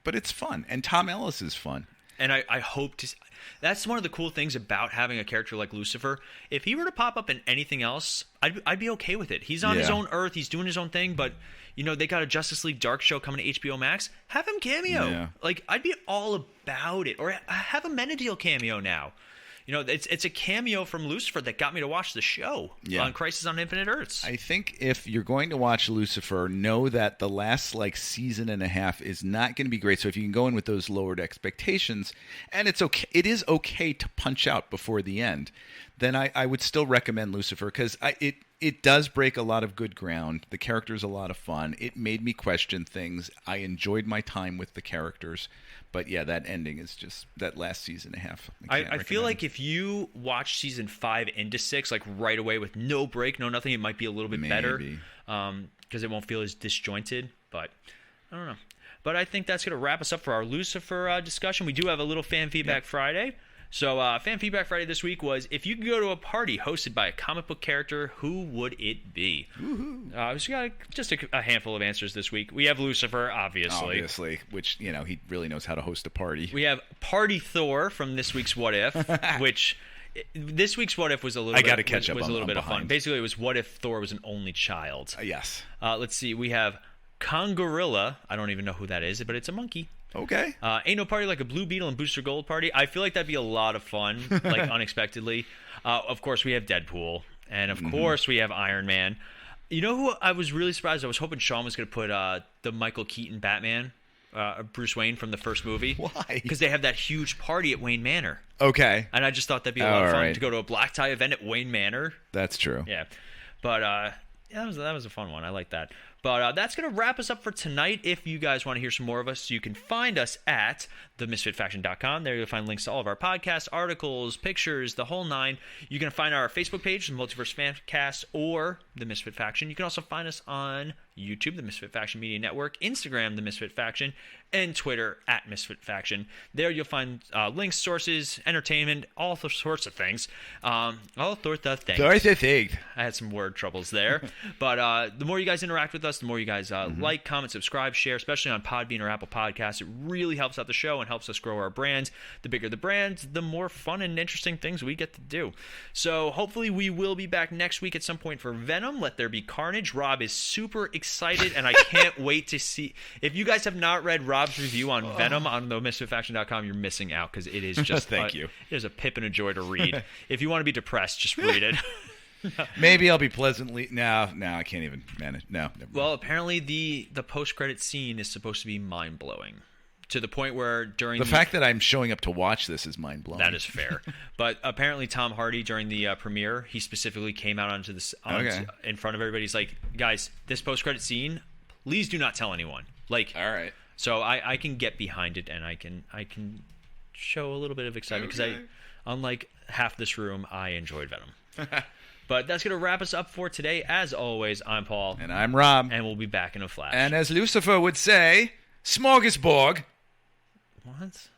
But it's fun, and Tom Ellis is fun. And I hope to. That's one of the cool things about having a character like Lucifer. If he were to pop up in anything else, I'd be okay with it. He's on his own earth. He's doing his own thing. But they got a Justice League Dark show coming to HBO Max. Have him cameo. Yeah. I'd be all about it. Or have a Amenadiel cameo now. It's a cameo from Lucifer that got me to watch the show on Crisis on Infinite Earths. I think if you're going to watch Lucifer, know that the last season and a half is not going to be great. So if you can go in with those lowered expectations, and it's okay, it is okay to punch out before the end. then I would still recommend Lucifer, because it does break a lot of good ground. The character's a lot of fun. It made me question things. I enjoyed my time with the characters. But yeah, that ending is just that last season and a half. I feel like if you watch season 5 into 6 like right away with no break, no nothing, it might be a little bit better because it won't feel as disjointed. But I don't know. But I think that's going to wrap us up for our Lucifer discussion. We do have a little fan feedback Friday. So fan feedback Friday this week was, if you could go to a party hosted by a comic book character, who would it be? We got just a handful of answers this week. We have Lucifer, obviously, which, he really knows how to host a party. We have Party Thor from this week's What If, which this week's What If was a little bit, I got to catch up. Was a little bit of fun. Basically, it was what if Thor was an only child. Yes. Let's see. We have Kongorilla. I don't even know who that is, but it's a monkey. Okay. Ain't no party like a Blue Beetle and Booster Gold party. I feel like that'd be a lot of fun, like unexpectedly. Of course, we have Deadpool, and of course we have Iron Man. You know who I was really surprised? I was hoping Sean was going to put the Michael Keaton Batman, Bruce Wayne from the first movie. Why? Because they have that huge party at Wayne Manor. Okay. And I just thought that'd be a lot of fun to go to a black tie event at Wayne Manor. That's true. Yeah, but that was a fun one. I like that. But that's going to wrap us up for tonight. If you guys want to hear some more of us, you can find us at themisfitfaction.com. There you'll find links to all of our podcasts, articles, pictures, the whole nine. You can find our Facebook page, the Multiverse Fan Cast, or The Misfit Faction. You can also find us on YouTube, The Misfit Faction Media Network, Instagram, The Misfit Faction, and Twitter at Misfit Faction. There you'll find links, sources, entertainment, all sorts of things. All sorts of things. I had some word troubles there. But the more you guys interact with us, the more you guys like, comment, subscribe, share, especially on Podbean or Apple Podcasts. It really helps out the show and helps us grow our brand. The bigger the brand, the more fun and interesting things we get to do. So hopefully we will be back next week at some point for Venom. Let There Be Carnage. Rob is super excited, and I can't wait to see. If you guys have not read Rob's review on Venom on the misfitfaction.com, you're missing out, because it is just Thank you. It is a pip and a joy to read. If you want to be depressed, just read it. Maybe I'll be pleasantly. No, I can't even manage. No. Never mind. Well, apparently the post-credit scene is supposed to be mind-blowing, to the point where during the fact that I'm showing up to watch this is mind-blowing. That is fair. But apparently Tom Hardy, during the premiere, he specifically came out onto this in front of everybody. He's like, guys, this post-credit scene, please do not tell anyone. Like, all right. So I can get behind it, and I can show a little bit of excitement, because unlike half this room, I enjoyed Venom. But that's going to wrap us up for today. As always, I'm Paul. And I'm Rob. And we'll be back in a flash. And as Lucifer would say, smorgasbord. What?